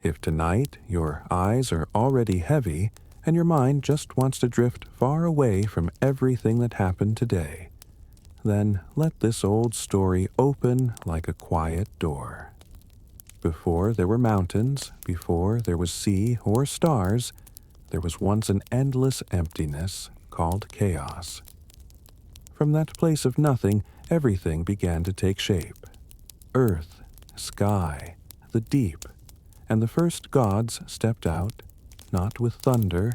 If tonight your eyes are already heavy and your mind just wants to drift far away from everything that happened today, then let this old story open like a quiet door. Before there were mountains, before there was sea or stars, there was once an endless emptiness called chaos. From that place of nothing, everything began to take shape. Earth, sky, the deep, and the first gods stepped out, not with thunder,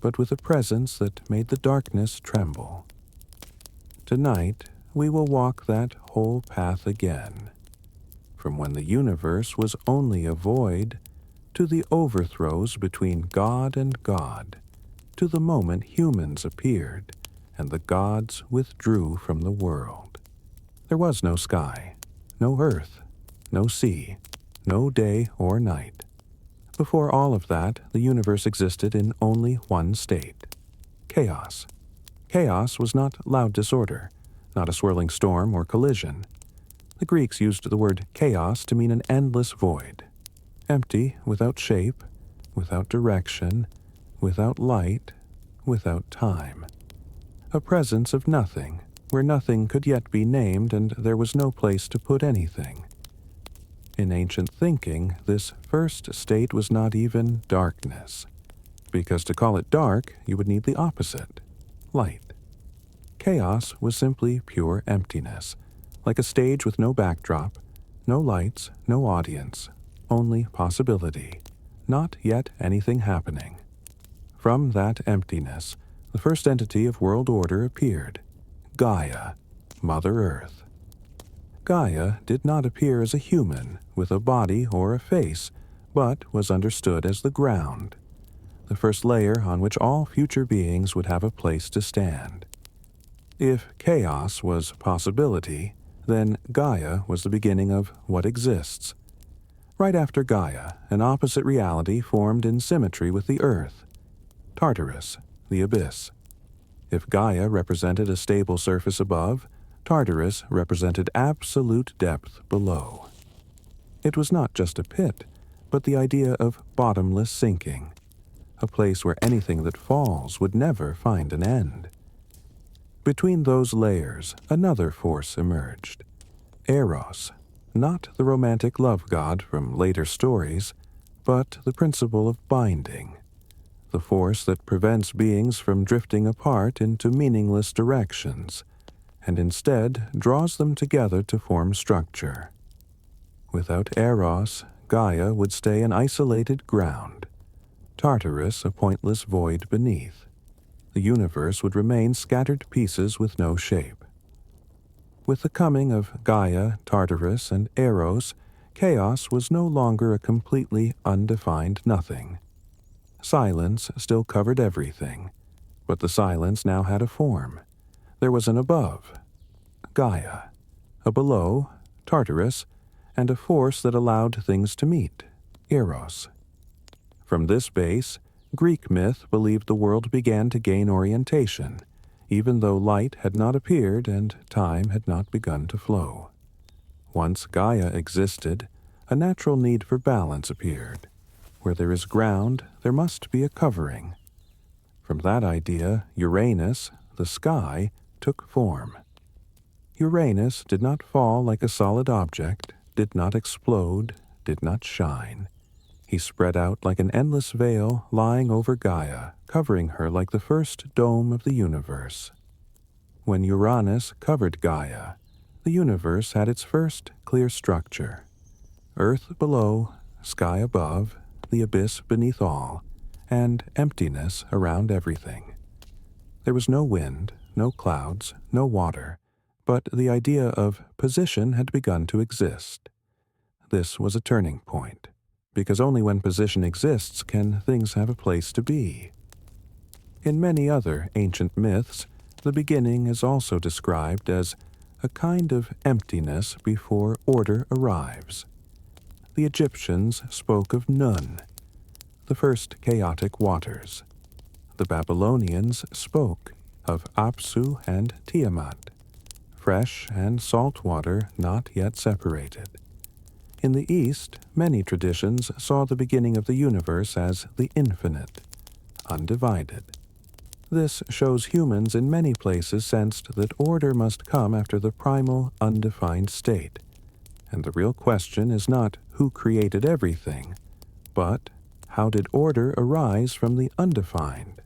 but with a presence that made the darkness tremble. Tonight, we will walk that whole path again, from when the universe was only a void, to the overthrows between God and God, to the moment humans appeared and the gods withdrew from the world. There was no sky, no earth, no sea, no day or night. Before all of that, the universe existed in only one state: chaos. Chaos was not loud disorder, not a swirling storm or collision. The Greeks used the word chaos to mean an endless void, empty, without shape, without direction, without light, without time. A presence of nothing, where nothing could yet be named and there was no place to put anything. In ancient thinking, this first state was not even darkness, because to call it dark, you would need the opposite: light. Chaos was simply pure emptiness, like a stage with no backdrop, no lights, no audience, only possibility, not yet anything happening. From that emptiness, the first entity of world order appeared: Gaia, Mother Earth. Gaia did not appear as a human with a body or a face, but was understood as the ground, the first layer on which all future beings would have a place to stand. If chaos was possibility, then Gaia was the beginning of what exists. Right after Gaia, an opposite reality formed in symmetry with the Earth: Tartarus, the abyss. If Gaia represented a stable surface above, Tartarus represented absolute depth below. It was not just a pit, but the idea of bottomless sinking, a place where anything that falls would never find an end. Between those layers, another force emerged: Eros, not the romantic love god from later stories, but the principle of binding, the force that prevents beings from drifting apart into meaningless directions, and instead draws them together to form structure. Without Eros, Gaia would stay an isolated ground, Tartarus a pointless void beneath. The universe would remain scattered pieces with no shape. With the coming of Gaia, Tartarus, and Eros, chaos was no longer a completely undefined nothing. Silence still covered everything, but the silence now had a form. There was an above, Gaia, a below, Tartarus, and a force that allowed things to meet, Eros. From this base, Greek myth believed the world began to gain orientation, even though light had not appeared and time had not begun to flow. Once Gaia existed, a natural need for balance appeared. Where there is ground, there must be a covering. From that idea, Uranus, the sky, took form. Uranus did not fall like a solid object, did not explode, did not shine. He spread out like an endless veil lying over Gaia, covering her like the first dome of the universe. When Uranus covered Gaia, the universe had its first clear structure: earth below, sky above, the abyss beneath all, and emptiness around everything. There was no wind, no clouds, no water, but the idea of position had begun to exist. This was a turning point, because only when position exists can things have a place to be. In many other ancient myths, the beginning is also described as a kind of emptiness before order arrives. The Egyptians spoke of Nun, the first chaotic waters. The Babylonians spoke of Apsu and Tiamat, fresh and salt water not yet separated. In the East, many traditions saw the beginning of the universe as the infinite, undivided. This shows humans in many places sensed that order must come after the primal, undefined state. And the real question is not who created everything, but how did order arise from the undefined?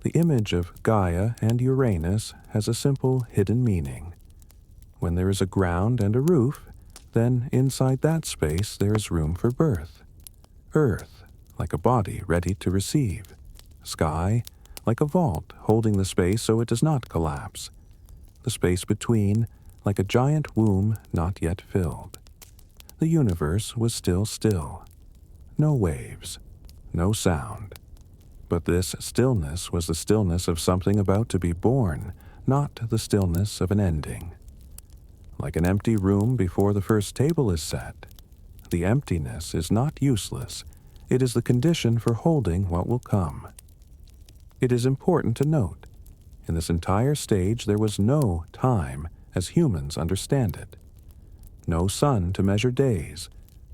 The image of Gaia and Uranus has a simple hidden meaning. When there is a ground and a roof, then inside that space there is room for birth. Earth, like a body ready to receive. Sky, like a vault holding the space so it does not collapse. The space between, like a giant womb not yet filled. The universe was still. No waves, no sound. But this stillness was the stillness of something about to be born, not the stillness of an ending. Like an empty room before the first table is set, the emptiness is not useless. It is the condition for holding what will come. It is important to note, in this entire stage there was no time as humans understand it. No sun to measure days,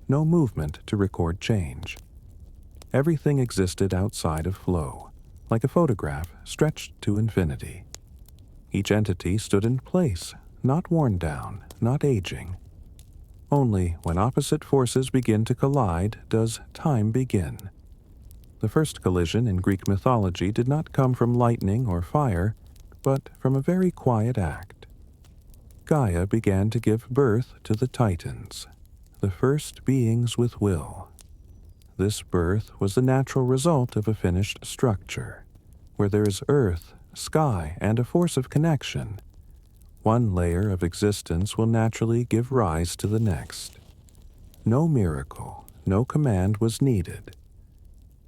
no movement to record change. Everything existed outside of flow, like a photograph stretched to infinity. Each entity stood in place, not worn down, not aging. Only when opposite forces begin to collide does time begin. The first collision in Greek mythology did not come from lightning or fire, but from a very quiet act. Gaia began to give birth to the Titans, the first beings with will. This birth was the natural result of a finished structure, where there is earth, sky, and a force of connection. One layer of existence will naturally give rise to the next. No miracle, no command was needed.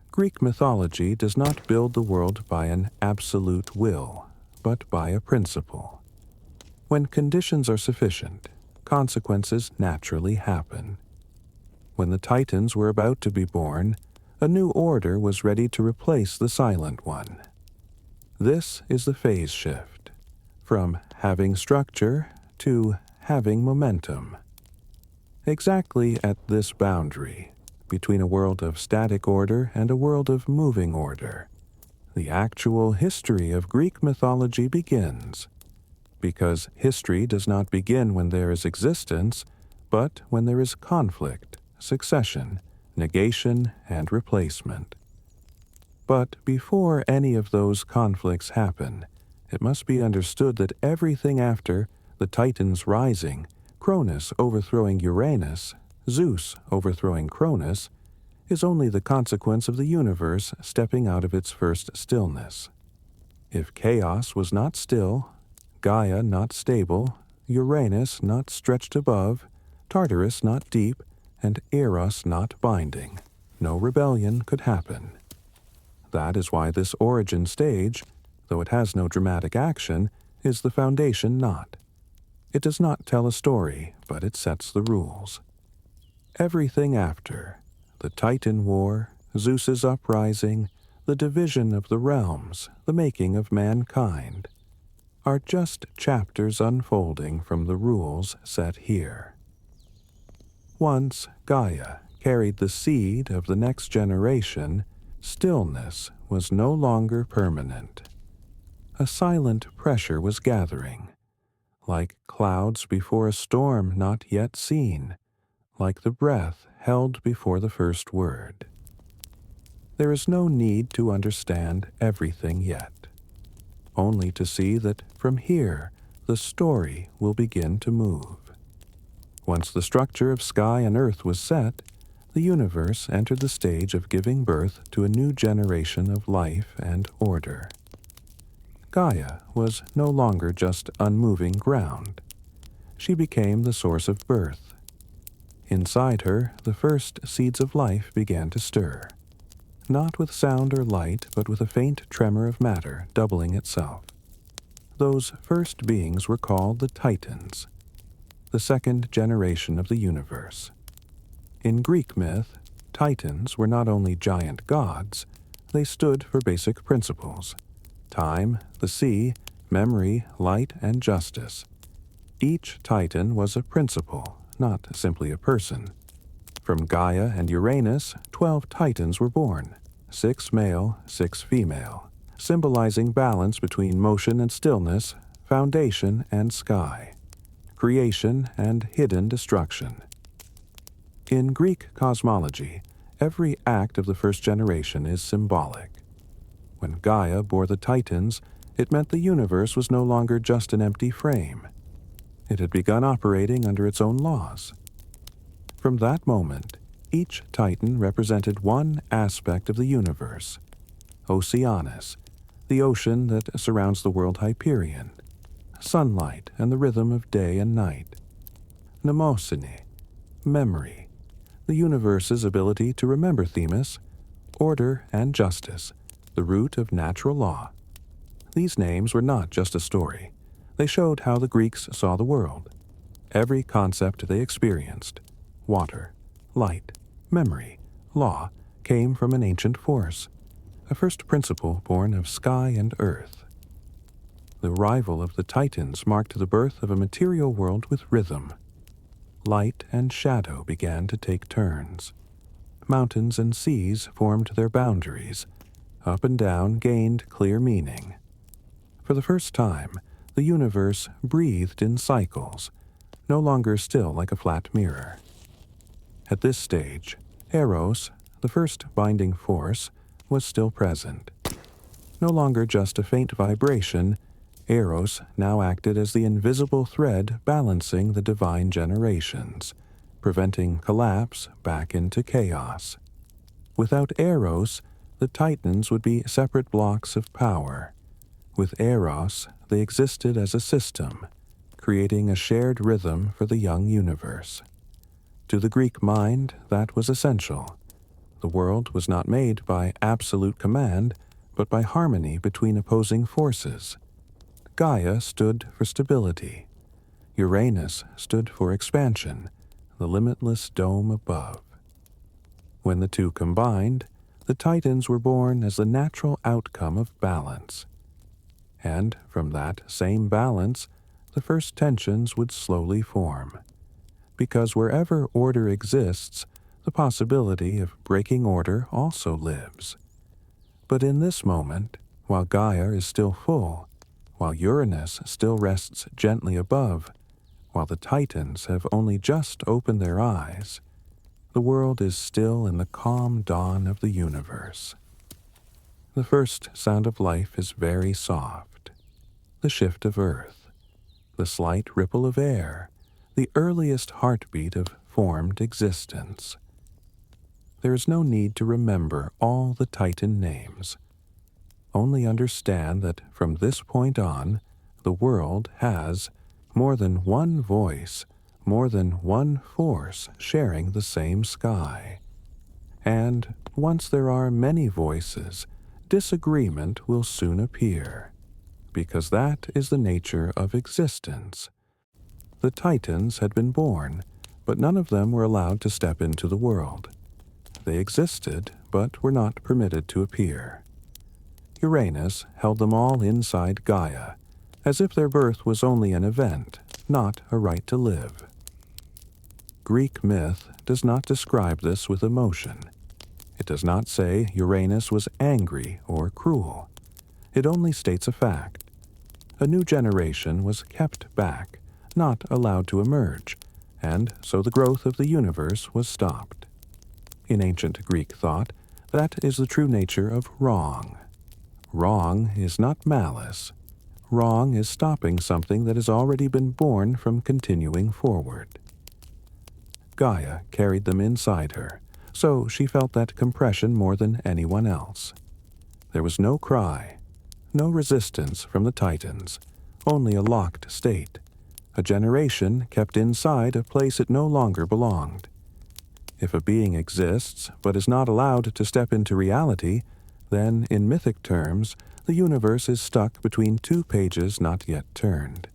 Greek mythology does not build the world by an absolute will, but by a principle. When conditions are sufficient, consequences naturally happen. When the Titans were about to be born, a new order was ready to replace the silent one. This is the phase shift, from having structure to having momentum. Exactly at this boundary, between a world of static order and a world of moving order, the actual history of Greek mythology begins. Because history does not begin when there is existence, but when there is conflict, succession, negation, and replacement. But before any of those conflicts happen, it must be understood that everything after the Titans rising, Cronus overthrowing Uranus, Zeus overthrowing Cronus, is only the consequence of the universe stepping out of its first stillness. If chaos was not still, Gaia not stable, Uranus not stretched above, Tartarus not deep, and Eros not binding, no rebellion could happen. That is why this origin stage, though it has no dramatic action, is the foundation knot. It does not tell a story, but it sets the rules. Everything after, the Titan War, Zeus's uprising, the division of the realms, the making of mankind, are just chapters unfolding from the rules set here. Once Gaia carried the seed of the next generation, stillness was no longer permanent. A silent pressure was gathering, like clouds before a storm not yet seen, like the breath held before the first word. There is no need to understand everything yet, only to see that from here the story will begin to move. Once the structure of sky and earth was set, the universe entered the stage of giving birth to a new generation of life and order. Gaia was no longer just unmoving ground. She became the source of birth. Inside her, the first seeds of life began to stir, not with sound or light, but with a faint tremor of matter doubling itself. Those first beings were called the Titans, the second generation of the universe. In Greek myth, Titans were not only giant gods, they stood for basic principles: time, the sea, memory, light, and justice. Each Titan was a principle, not simply a person. From Gaia and Uranus, 12 Titans were born, 6 male, 6 female, symbolizing balance between motion and stillness, foundation and sky, creation and hidden destruction. In Greek cosmology, every act of the first generation is symbolic. When Gaia bore the Titans, it meant the universe was no longer just an empty frame. It had begun operating under its own laws. From that moment, each Titan represented one aspect of the universe: Oceanus, the ocean that surrounds the world Hyperion; sunlight and the rhythm of day and night; Mnemosyne, memory, the universe's ability to remember Themis; order and justice, the root of natural law. These names were not just a story. They showed how the Greeks saw the world. Every concept they experienced, water, light, memory, law, came from an ancient force, a first principle born of sky and earth. The arrival of the Titans marked the birth of a material world with rhythm. Light and shadow began to take turns. Mountains and seas formed their boundaries. Up and down gained clear meaning. For the first time, the universe breathed in cycles, no longer still like a flat mirror. At this stage, Eros, the first binding force, was still present. No longer just a faint vibration, Eros now acted as the invisible thread balancing the divine generations, preventing collapse back into chaos. Without Eros, the Titans would be separate blocks of power. With Eros, they existed as a system, creating a shared rhythm for the young universe. To the Greek mind, that was essential. The world was not made by absolute command, but by harmony between opposing forces. Gaia stood for stability. Uranus stood for expansion, the limitless dome above. When the two combined, the Titans were born as the natural outcome of balance. And from that same balance, the first tensions would slowly form. Because wherever order exists, the possibility of breaking order also lives. But in this moment, while Gaia is still full, while Uranus still rests gently above, while the Titans have only just opened their eyes, the world is still in the calm dawn of the universe. The first sound of life is very soft. The shift of earth, the slight ripple of air, the earliest heartbeat of formed existence. There is no need to remember all the Titan names. Only understand that from this point on, the world has more than one voice, more than one force sharing the same sky. And once there are many voices, disagreement will soon appear, because that is the nature of existence. The Titans had been born, but none of them were allowed to step into the world. They existed, but were not permitted to appear. Uranus held them all inside Gaia, as if their birth was only an event, not a right to live. Greek myth does not describe this with emotion. It does not say Uranus was angry or cruel. It only states a fact. A new generation was kept back, not allowed to emerge, and so the growth of the universe was stopped. In ancient Greek thought, that is the true nature of wrong. Wrong is not malice. Wrong is stopping something that has already been born from continuing forward. Gaia carried them inside her, so she felt that compression more than anyone else. There was no cry, no resistance from the Titans, only a locked state, a generation kept inside a place it no longer belonged. If a being exists but is not allowed to step into reality, then, in mythic terms, the universe is stuck between two pages not yet turned,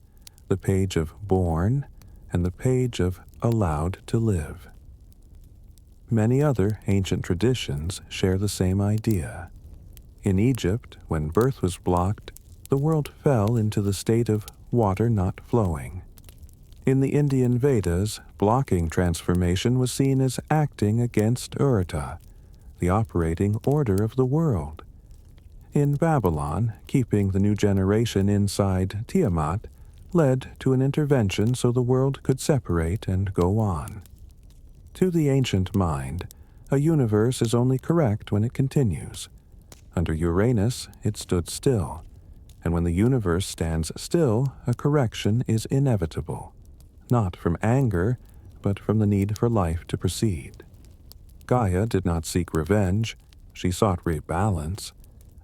the page of born and the page of allowed to live. Many other ancient traditions share the same idea. In Egypt, when birth was blocked, the world fell into the state of water not flowing. In the Indian Vedas, blocking transformation was seen as acting against Urta, the operating order of the world. In Babylon, keeping the new generation inside Tiamat led to an intervention so the world could separate and go on. To the ancient mind, a universe is only correct when it continues. Under Uranus, it stood still, and when the universe stands still, a correction is inevitable, not from anger, but from the need for life to proceed. Gaia did not seek revenge, she sought rebalance,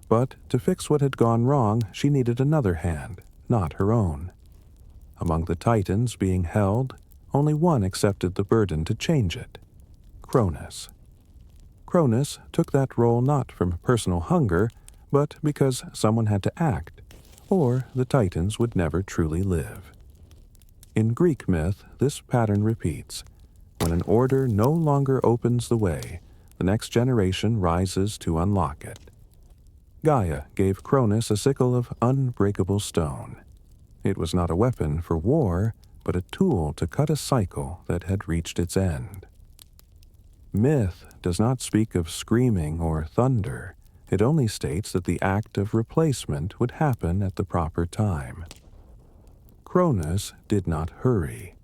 but to fix what had gone wrong, she needed another hand, not her own. Among the Titans being held, only one accepted the burden to change it: Cronus. Cronus took that role not from personal hunger, but because someone had to act, or the Titans would never truly live. In Greek myth, this pattern repeats. When an order no longer opens the way, the next generation rises to unlock it. Gaia gave Cronus a sickle of unbreakable stone. It was not a weapon for war, but a tool to cut a cycle that had reached its end. Myth does not speak of screaming or thunder. It only states that the act of replacement would happen at the proper time. Cronus did not hurry.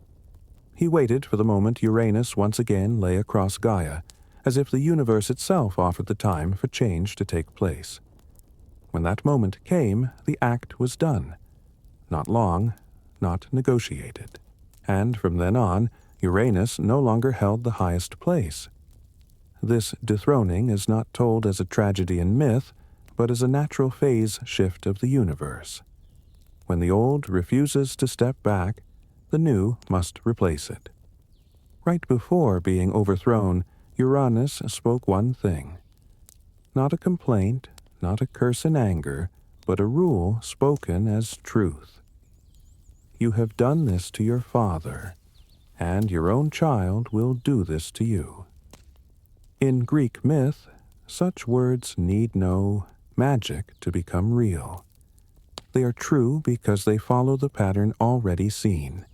He waited for the moment Uranus once again lay across Gaia, as if the universe itself offered the time for change to take place. When that moment came, the act was done. Not long, not negotiated. And from then on, Uranus no longer held the highest place. This dethroning is not told as a tragedy in myth, but as a natural phase shift of the universe. When the old refuses to step back, the new must replace it. Right before being overthrown, Uranus spoke one thing. Not a complaint, not a curse in anger, but a rule spoken as truth. You have done this to your father, and your own child will do this to you. In Greek myth, such words need no magic to become real. They are true because they follow the pattern already seen.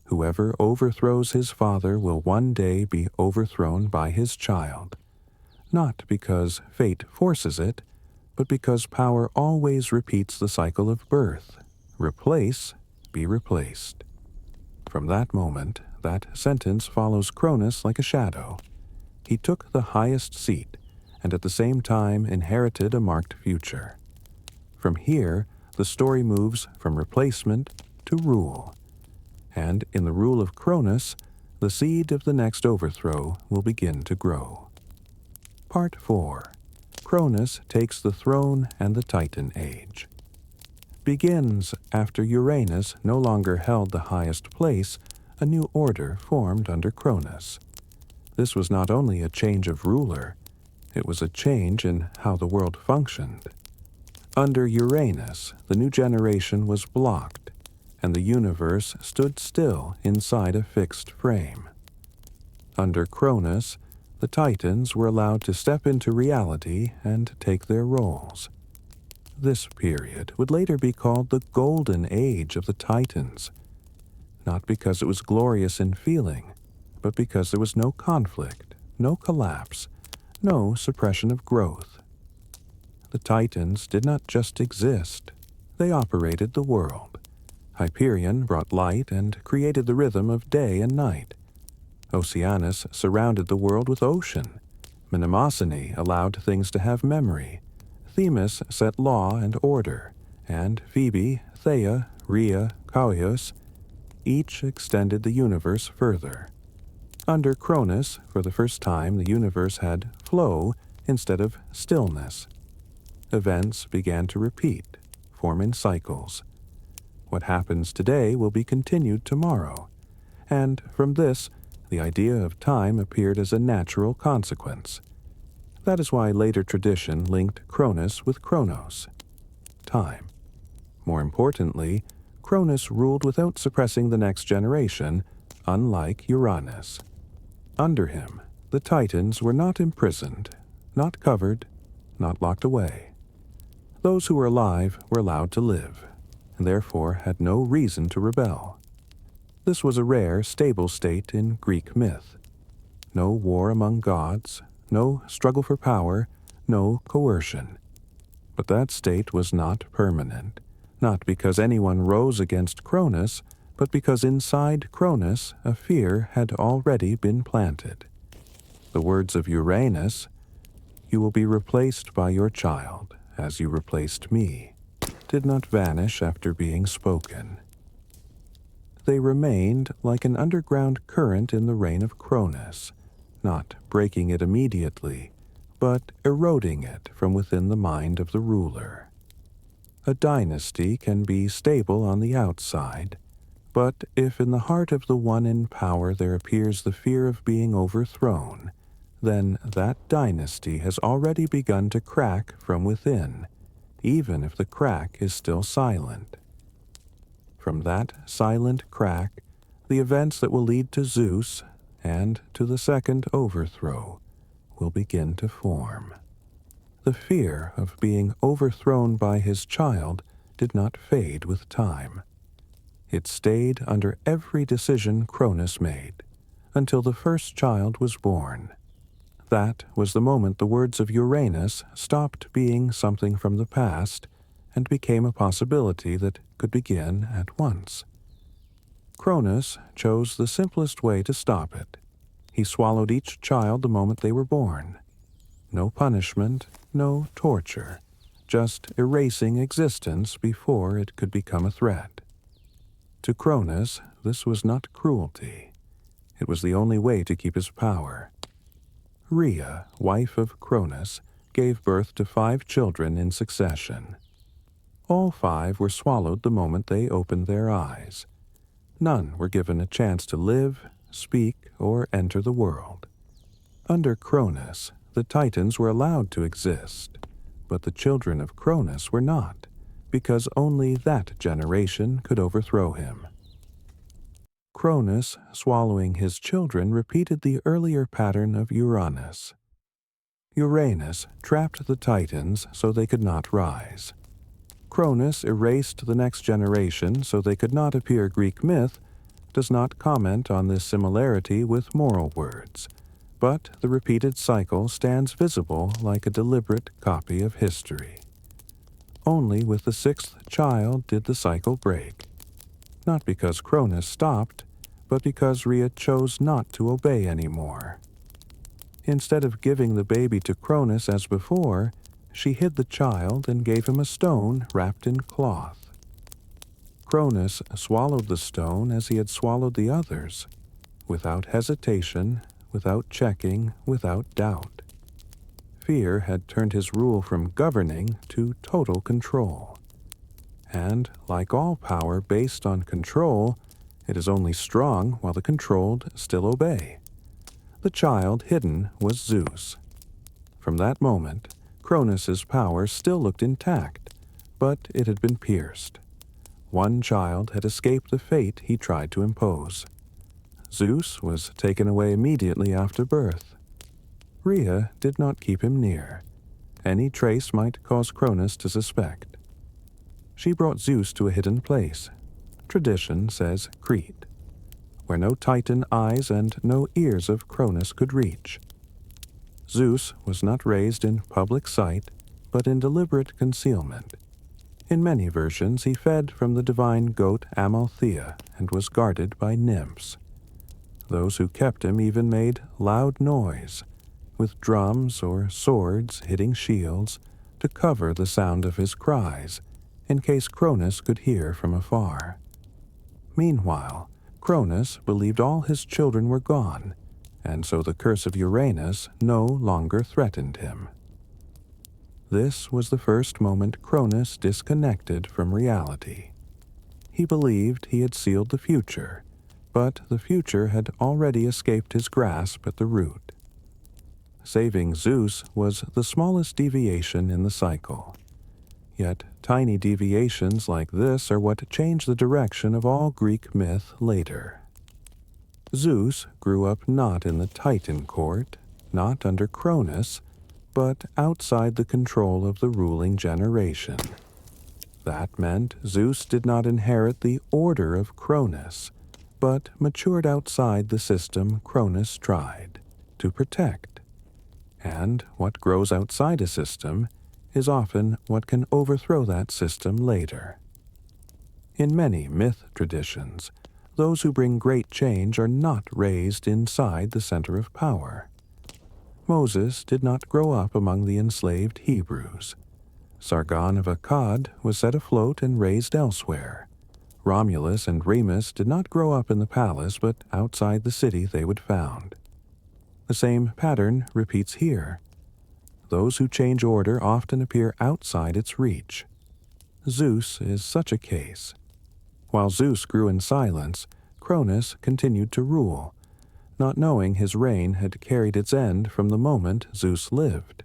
Whoever overthrows his father will one day be overthrown by his child, not because fate forces it, but because power always repeats the cycle of birth. Replace, be replaced. From that moment, that sentence follows Cronus like a shadow. He took the highest seat, and at the same time inherited a marked future. From here, the story moves from replacement to rule. And in the rule of Cronus, the seed of the next overthrow will begin to grow. Part 4. Cronus takes the throne and the Titan Age. Begins after Uranus no longer held the highest place, a new order formed under Cronus. This was not only a change of ruler, it was a change in how the world functioned. Under Uranus, the new generation was blocked, and the universe stood still inside a fixed frame. Under Cronus, the Titans were allowed to step into reality and take their roles. This period would later be called the Golden Age of the Titans, not because it was glorious in feeling, but because there was no conflict, no collapse, no suppression of growth. The Titans did not just exist, they operated the world. Hyperion brought light and created the rhythm of day and night. Oceanus surrounded the world with ocean. Mnemosyne allowed things to have memory. Themis set law and order, and Phoebe, Theia, Rhea, Coeus, each extended the universe further. Under Cronus, for the first time, the universe had flow instead of stillness. Events began to repeat, forming cycles. What happens today will be continued tomorrow, and from this, the idea of time appeared as a natural consequence. That is why later tradition linked Cronus with Chronos, time. More importantly, Cronus ruled without suppressing the next generation, unlike Uranus. Under him, the Titans were not imprisoned, not covered, not locked away. Those who were alive were allowed to live, and therefore had no reason to rebel. This was a rare, stable state in Greek myth. No war among gods, no struggle for power, no coercion. But that state was not permanent, not because anyone rose against Cronus, but because inside Cronus a fear had already been planted. The words of Uranus, "You will be replaced by your child, as you replaced me," did not vanish after being spoken. They remained like an underground current in the reign of Cronus, not breaking it immediately, but eroding it from within the mind of the ruler. A dynasty can be stable on the outside, but if in the heart of the one in power there appears the fear of being overthrown, then that dynasty has already begun to crack from within, even if the crack is still silent. From that silent crack, the events that will lead to Zeus and to the second overthrow will begin to form. The fear of being overthrown by his child did not fade with time. It stayed under every decision Cronus made, until the first child was born. That was the moment the words of Uranus stopped being something from the past and became a possibility that could begin at once. Cronus chose the simplest way to stop it. He swallowed each child the moment they were born. No punishment, no torture, just erasing existence before it could become a threat. To Cronus, this was not cruelty. It was the only way to keep his power. Rhea, wife of Cronus, gave birth to 5 children in succession. All 5 were swallowed the moment they opened their eyes. None were given a chance to live, speak, or enter the world. Under Cronus, the Titans were allowed to exist, but the children of Cronus were not, because only that generation could overthrow him. Cronus, swallowing his children, repeated the earlier pattern of Uranus. Uranus trapped the Titans so they could not rise. Cronus erased the next generation so they could not appear. Greek myth does not comment on this similarity with moral words, but the repeated cycle stands visible like a deliberate copy of history. Only with the 6th child did the cycle break, not because Cronus stopped, but because Rhea chose not to obey anymore. Instead of giving the baby to Cronus as before, she hid the child and gave him a stone wrapped in cloth. Cronus swallowed the stone as he had swallowed the others, without hesitation, without checking, without doubt. Fear had turned his rule from governing to total control. And, like all power based on control, it is only strong while the controlled still obey. The child hidden was Zeus. From that moment, Cronus's power still looked intact, but it had been pierced. One child had escaped the fate he tried to impose. Zeus was taken away immediately after birth. Rhea did not keep him near. Any trace might cause Cronus to suspect. She brought Zeus to a hidden place. Tradition says Crete, where no Titan eyes and no ears of Cronus could reach. Zeus was not raised in public sight, but in deliberate concealment. In many versions, he fed from the divine goat Amalthea and was guarded by nymphs. Those who kept him even made loud noise, with drums or swords hitting shields to cover the sound of his cries, in case Cronus could hear from afar. Meanwhile, Cronus believed all his children were gone, and so the curse of Uranus no longer threatened him. This was the first moment Cronus disconnected from reality. He believed he had sealed the future, but the future had already escaped his grasp at the root. Saving Zeus was the smallest deviation in the cycle. Yet tiny deviations like this are what change the direction of all Greek myth later. Zeus grew up not in the Titan court, not under Cronus, but outside the control of the ruling generation. That meant Zeus did not inherit the order of Cronus, but matured outside the system Cronus tried to protect. And what grows outside a system is often what can overthrow that system later. In many myth traditions, those who bring great change are not raised inside the center of power. Moses did not grow up among the enslaved Hebrews. Sargon of Akkad was set afloat and raised elsewhere. Romulus and Remus did not grow up in the palace, but outside the city they would found. The same pattern repeats here. Those who change order often appear outside its reach. Zeus is such a case. While Zeus grew in silence, Cronus continued to rule, not knowing his reign had carried its end from the moment Zeus lived.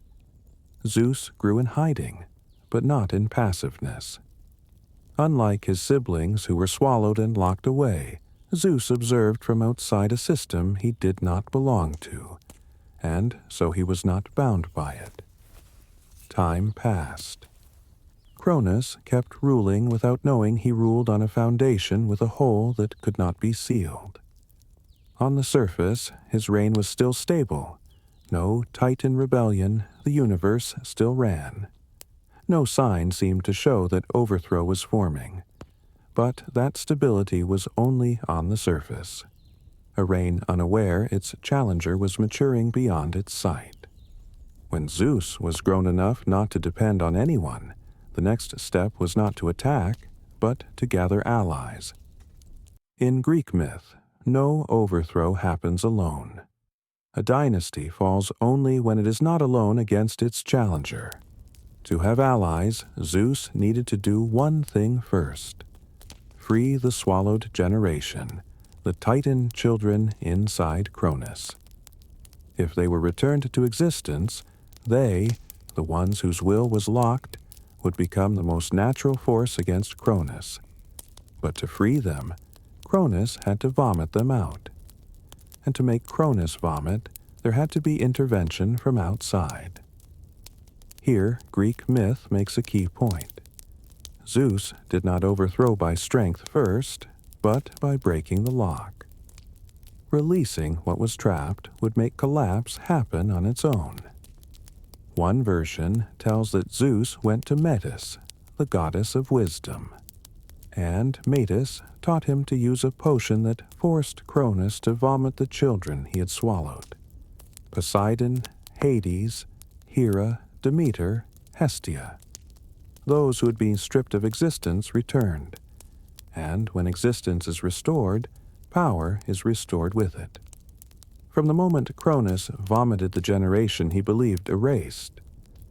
Zeus grew in hiding, but not in passiveness. Unlike his siblings who were swallowed and locked away, Zeus observed from outside a system he did not belong to, and so he was not bound by it. Time passed. Cronus kept ruling without knowing he ruled on a foundation with a hole that could not be sealed. On the surface, his reign was still stable. No Titan rebellion, the universe still ran. No sign seemed to show that overthrow was forming. But that stability was only on the surface. A reign unaware its challenger was maturing beyond its sight. When Zeus was grown enough not to depend on anyone, the next step was not to attack, but to gather allies. In Greek myth, no overthrow happens alone. A dynasty falls only when it is not alone against its challenger. To have allies, Zeus needed to do one thing first: free the swallowed generation, the Titan children inside Cronus. If they were returned to existence, they, the ones whose will was locked, would become the most natural force against Cronus. But to free them, Cronus had to vomit them out. And to make Cronus vomit, there had to be intervention from outside. Here, Greek myth makes a key point. Zeus did not overthrow by strength first, but by breaking the lock. Releasing what was trapped would make collapse happen on its own. One version tells that Zeus went to Metis, the goddess of wisdom, and Metis taught him to use a potion that forced Cronus to vomit the children he had swallowed. Poseidon, Hades, Hera, Demeter, Hestia. Those who had been stripped of existence returned, and when existence is restored, power is restored with it. From the moment Cronus vomited the generation he believed erased,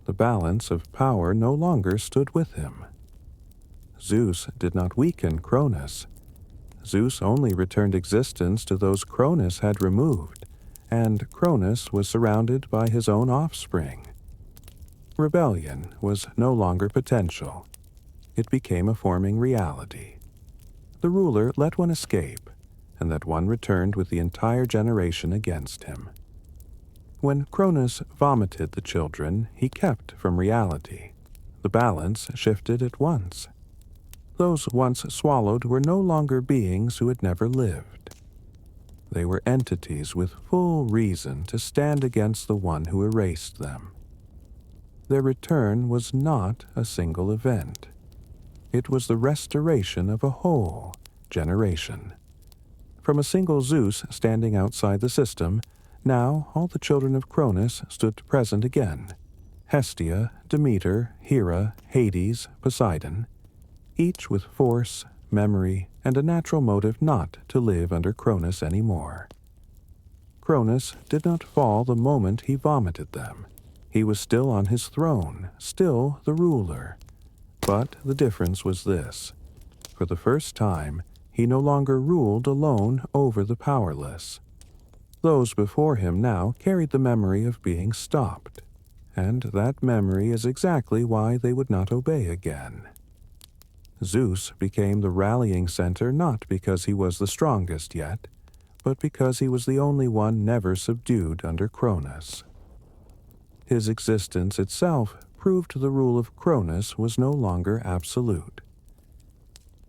the balance of power no longer stood with him. Zeus did not weaken Cronus. Zeus only returned existence to those Cronus had removed, and Cronus was surrounded by his own offspring. Rebellion was no longer potential. It became a forming reality. The ruler let one escape, and that one returned with the entire generation against him. When Cronus vomited the children he kept from reality, the balance shifted at once. Those once swallowed were no longer beings who had never lived. They were entities with full reason to stand against the one who erased them. Their return was not a single event. It was the restoration of a whole generation. From a single Zeus standing outside the system, now all the children of Cronus stood present again. Hestia, Demeter, Hera, Hades, Poseidon, each with force, memory, and a natural motive not to live under Cronus anymore. Cronus did not fall the moment he vomited them. He was still on his throne, still the ruler. But the difference was this. For the first time, he no longer ruled alone over the powerless. Those before him now carried the memory of being stopped, and that memory is exactly why they would not obey again. Zeus became the rallying center not because he was the strongest yet, but because he was the only one never subdued under Cronus. His existence itself proved the rule of Cronus was no longer absolute.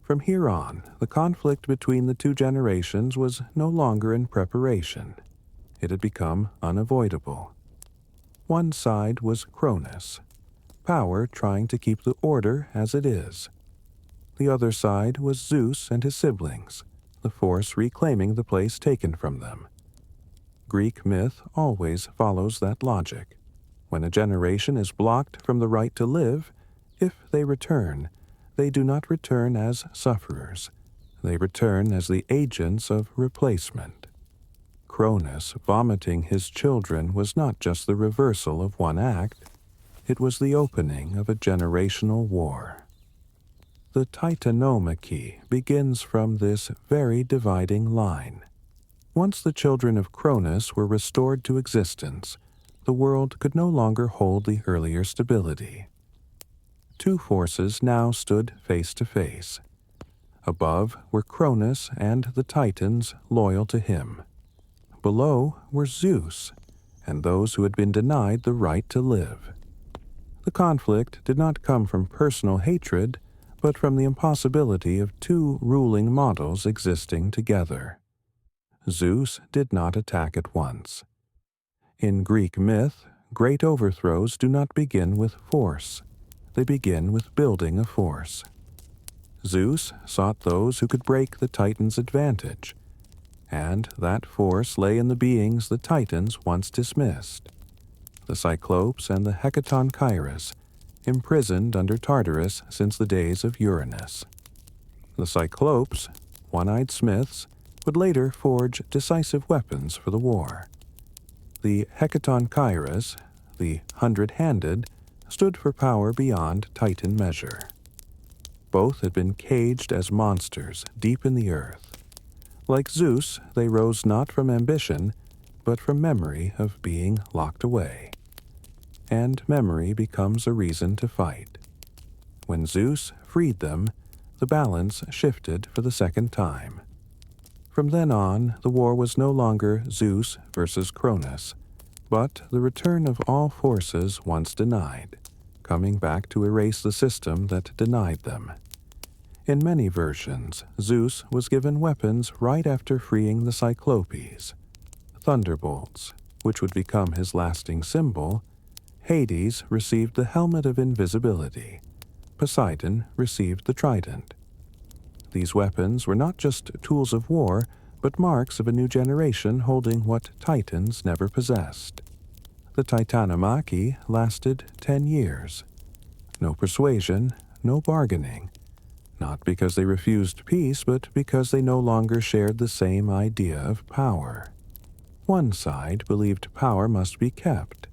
From here on, the conflict between the two generations was no longer in preparation. It had become unavoidable. One side was Cronus, power trying to keep the order as it is. The other side was Zeus and his siblings, the force reclaiming the place taken from them. Greek myth always follows that logic. When a generation is blocked from the right to live, if they return, they do not return as sufferers. They return as the agents of replacement. Cronus vomiting his children was not just the reversal of one act, it was the opening of a generational war. The Titanomachy begins from this very dividing line. Once the children of Cronus were restored to existence, the world could no longer hold the earlier stability. Two forces now stood face to face. Above were Cronus and the Titans loyal to him. Below were Zeus and those who had been denied the right to live. The conflict did not come from personal hatred, but from the impossibility of two ruling models existing together. Zeus did not attack at once. In Greek myth, great overthrows do not begin with force. They begin with building a force. Zeus sought those who could break the Titans' advantage, and that force lay in the beings the Titans once dismissed. The Cyclopes and the Hecatonchires, imprisoned under Tartarus since the days of Uranus. The Cyclopes, one-eyed smiths, would later forge decisive weapons for the war. The Hecatonchires, the hundred-handed, stood for power beyond Titan measure. Both had been caged as monsters deep in the earth. Like Zeus, they rose not from ambition, but from memory of being locked away. And memory becomes a reason to fight. When Zeus freed them, the balance shifted for the second time. From then on, the war was no longer Zeus versus Cronus, but the return of all forces once denied, coming back to erase the system that denied them. In many versions, Zeus was given weapons right after freeing the Cyclopes. Thunderbolts, which would become his lasting symbol. Hades received the helmet of invisibility. Poseidon received the trident. These weapons were not just tools of war, but marks of a new generation holding what Titans never possessed. The Titanomachy lasted 10 years. No persuasion, no bargaining. Not because they refused peace, but because they no longer shared the same idea of power. One side believed power must be kept.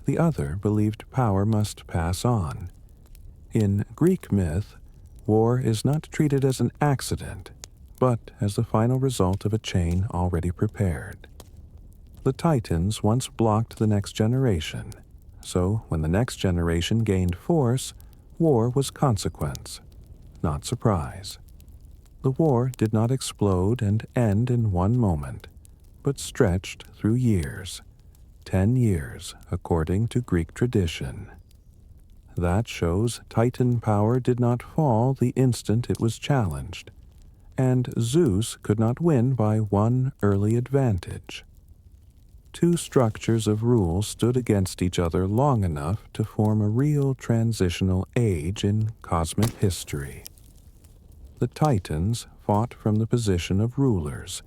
The other believed power must pass on. In Greek myth, war is not treated as an accident, but as the final result of a chain already prepared. The Titans once blocked the next generation, so when the next generation gained force, war was consequence, not surprise. The war did not explode and end in one moment, but stretched through years, 10 years according to Greek tradition. That shows Titan power did not fall the instant it was challenged, and Zeus could not win by one early advantage. Two structures of rule stood against each other long enough to form a real transitional age in cosmic history. The Titans fought from the position of rulers,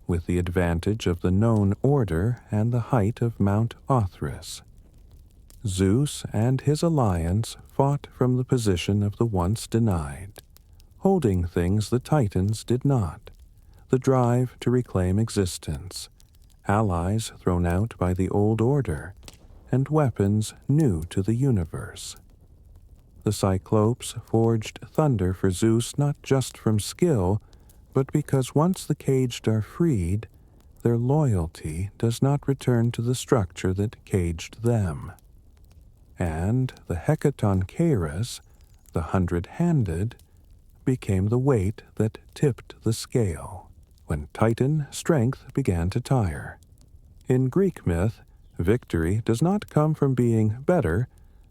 with the advantage of the known order and the height of Mount Othrys. Zeus and his alliance fought from the position of the once denied, holding things the Titans did not, the drive to reclaim existence, allies thrown out by the old order, and weapons new to the universe. The Cyclopes forged thunder for Zeus not just from skill, but because once the caged are freed, their loyalty does not return to the structure that caged them. And the Hecatonchires, the hundred-handed, became the weight that tipped the scale when Titan strength began to tire. In Greek myth, victory does not come from being better,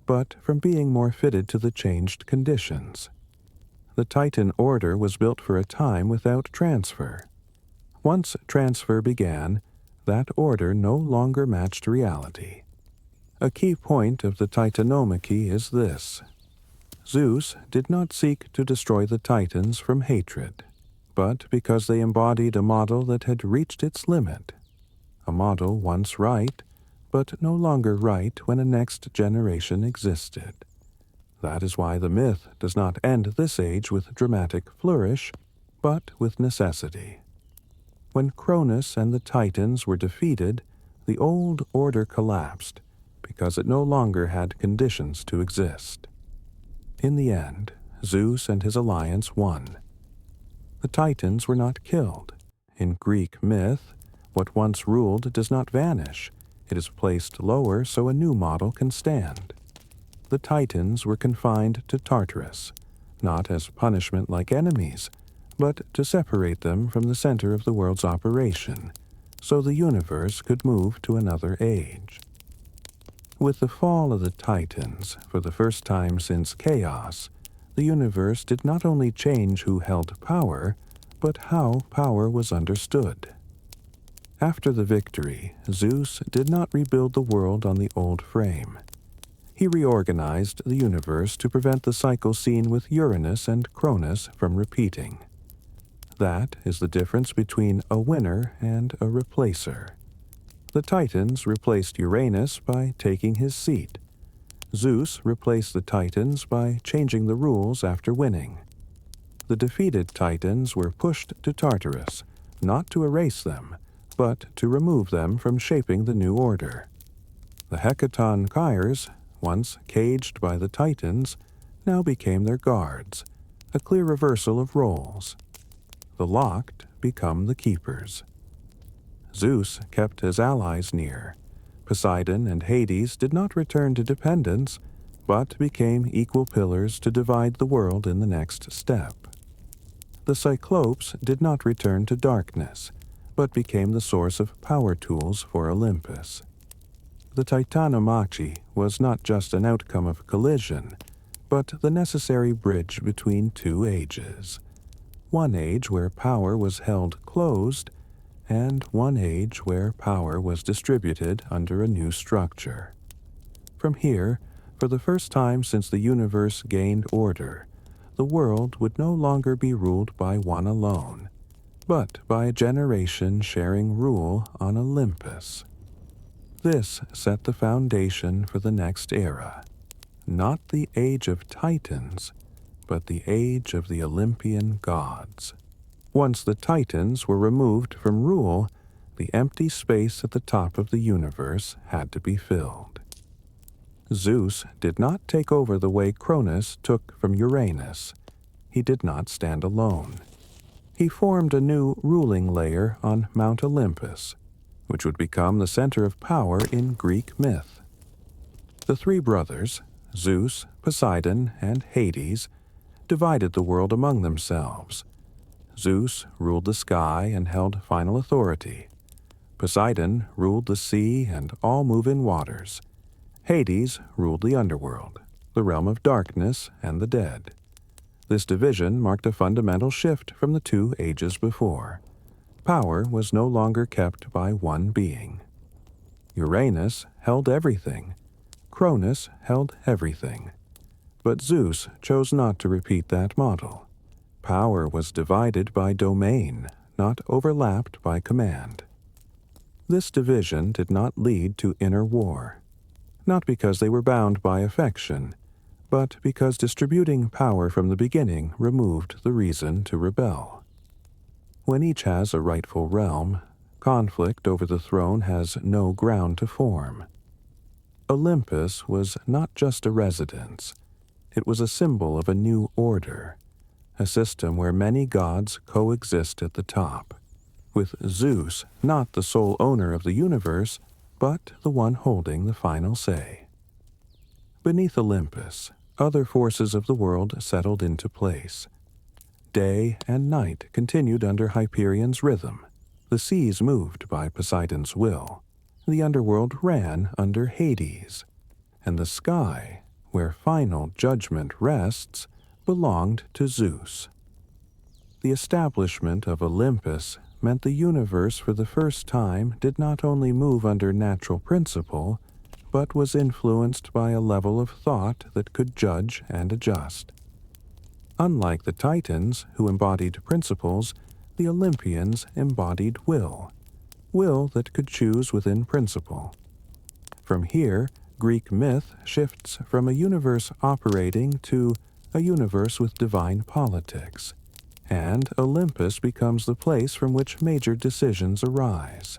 but from being more fitted to the changed conditions. the Titan order was built for a time without transfer. Once transfer began, that order no longer matched reality. A key point of the Titanomachy is this. Zeus did not seek to destroy the Titans from hatred, but because they embodied a model that had reached its limit. A model once right, but no longer right when a next generation existed. That is why the myth does not end this age with dramatic flourish, but with necessity. When Cronus and the Titans were defeated, the old order collapsed because it no longer had conditions to exist. In the end, Zeus and his alliance won. The Titans were not killed. In Greek myth, what once ruled does not vanish. It is placed lower so a new model can stand. The Titans were confined to Tartarus, not as punishment like enemies, but to separate them from the center of the world's operation, so the universe could move to another age. With the fall of the Titans, for the first time since chaos, the universe did not only change who held power, but how power was understood. After the victory, Zeus did not rebuild the world on the old frame. He reorganized the universe to prevent the cycle seen with Uranus and Cronus from repeating. That is the difference between a winner and a replacer. The Titans replaced Uranus by taking his seat. Zeus replaced the Titans by changing the rules after winning. The defeated Titans were pushed to Tartarus, not to erase them, but to remove them from shaping the new order. The Hecaton Kyres, once caged by the Titans, now became their guards, a clear reversal of roles. The locked become the keepers. Zeus kept his allies near. Poseidon and Hades did not return to dependence, but became equal pillars to divide the world in the next step. The Cyclopes did not return to darkness, but became the source of power tools for Olympus. The Titanomachy was not just an outcome of collision, but the necessary bridge between two ages. One age where power was held closed, and one age where power was distributed under a new structure. From here, for the first time since the universe gained order, the world would no longer be ruled by one alone, but by a generation sharing rule on Olympus. This set the foundation for the next era, not the age of Titans, but the age of the Olympian gods. Once the Titans were removed from rule, the empty space at the top of the universe had to be filled. Zeus did not take over the way Cronus took from Uranus. He did not stand alone. He formed a new ruling layer on Mount Olympus, which would become the center of power in Greek myth. The three brothers, Zeus, Poseidon, and Hades, divided the world among themselves. Zeus ruled the sky and held final authority. Poseidon ruled the sea and all moving waters. Hades ruled the underworld, the realm of darkness and the dead. This division marked a fundamental shift from the 2 ages before. Power was no longer kept by one being. Uranus held everything. Cronus held everything. But Zeus chose not to repeat that model. Power was divided by domain, not overlapped by command. This division did not lead to inner war, not because they were bound by affection, but because distributing power from the beginning removed the reason to rebel. When each has a rightful realm, conflict over the throne has no ground to form. Olympus was not just a residence. It was a symbol of a new order, a system where many gods coexist at the top, with Zeus not the sole owner of the universe, but the one holding the final say. Beneath Olympus, other forces of the world settled into place. Day and night continued under Hyperion's rhythm. The seas moved by Poseidon's will. The underworld ran under Hades. And the sky, where final judgment rests, belonged to Zeus. The establishment of Olympus meant the universe for the first time did not only move under natural principle, but was influenced by a level of thought that could judge and adjust. Unlike the Titans, who embodied principles, the Olympians embodied will that could choose within principle. From here, Greek myth shifts from a universe operating to a universe with divine politics, and Olympus becomes the place from which major decisions arise.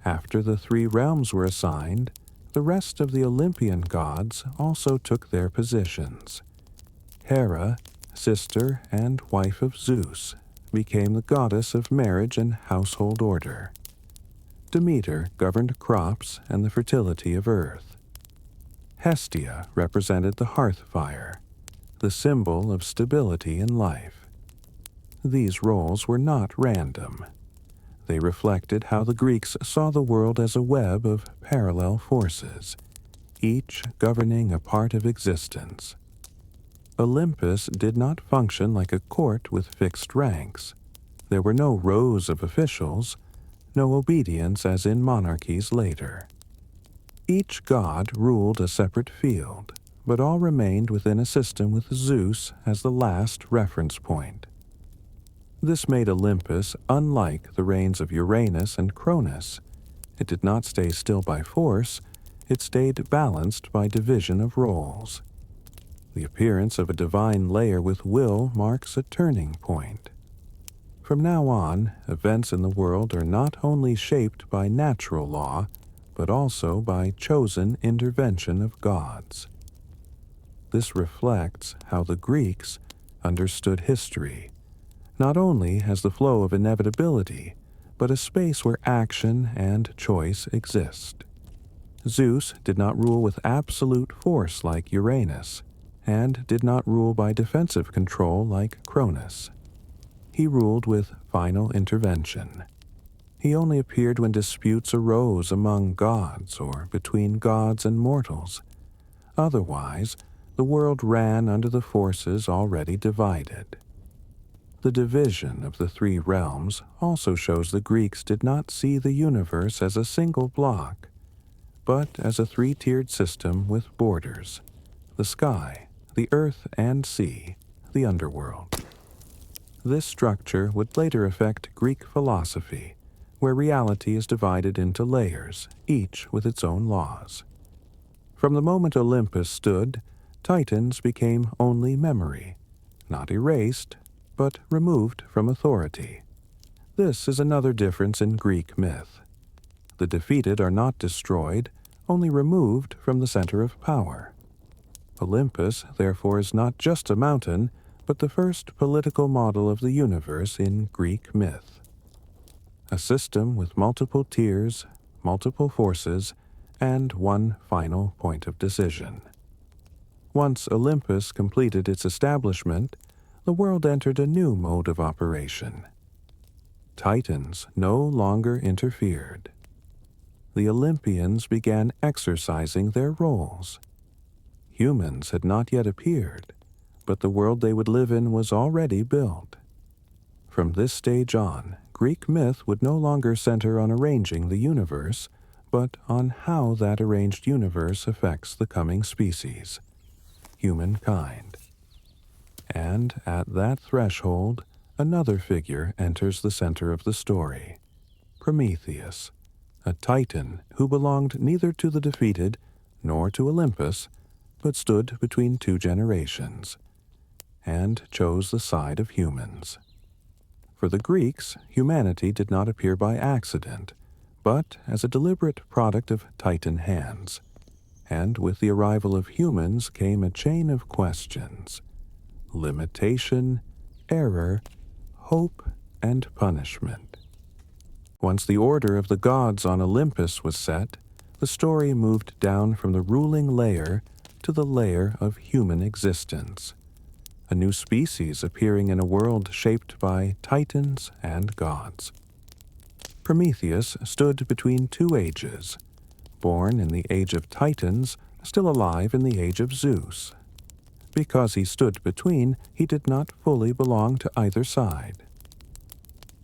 After the three realms were assigned, the rest of the Olympian gods also took their positions. Hera, sister and wife of Zeus, became the goddess of marriage and household order. Demeter governed crops and the fertility of earth. Hestia represented the hearth fire, the symbol of stability in life. These roles were not random. They reflected how the Greeks saw the world as a web of parallel forces, each governing a part of existence. Olympus did not function like a court with fixed ranks. There were no rows of officials, no obedience as in monarchies later. Each god ruled a separate field, but all remained within a system with Zeus as the last reference point. This made Olympus unlike the reigns of Uranus and Cronus. It did not stay still by force, it stayed balanced by division of roles. The appearance of a divine layer with will marks a turning point. From now on, events in the world are not only shaped by natural law, but also by chosen intervention of gods. This reflects how the Greeks understood history, not only as the flow of inevitability, but a space where action and choice exist. Zeus did not rule with absolute force like Uranus, and did not rule by defensive control like Cronus. He ruled with final intervention. He only appeared when disputes arose among gods or between gods and mortals. Otherwise, the world ran under the forces already divided. The division of the three realms also shows the Greeks did not see the universe as a single block, but as a three-tiered system with borders: the sky, the earth and sea, the underworld. This structure would later affect Greek philosophy, where reality is divided into layers, each with its own laws. From the moment Olympus stood, Titans became only memory, not erased, but removed from authority. This is another difference in Greek myth. The defeated are not destroyed, only removed from the center of power. Olympus, therefore, is not just a mountain, but the first political model of the universe in Greek myth. A system with multiple tiers, multiple forces, and one final point of decision. Once Olympus completed its establishment, the world entered a new mode of operation. Titans no longer interfered. The Olympians began exercising their roles. Humans had not yet appeared, but the world they would live in was already built. From this stage on, Greek myth would no longer center on arranging the universe, but on how that arranged universe affects the coming species, humankind. And at that threshold, another figure enters the center of the story: Prometheus, a Titan who belonged neither to the defeated nor to Olympus, but stood between two generations, and chose the side of humans. For the Greeks, humanity did not appear by accident, but as a deliberate product of Titan hands. And with the arrival of humans came a chain of questions: limitation, error, hope, and punishment. Once the order of the gods on Olympus was set, the story moved down from the ruling layer to the layer of human existence, a new species appearing in a world shaped by titans and gods. Prometheus stood between two ages, born in the age of Titans, still alive in the age of Zeus. because he stood between, he did not fully belong to either side.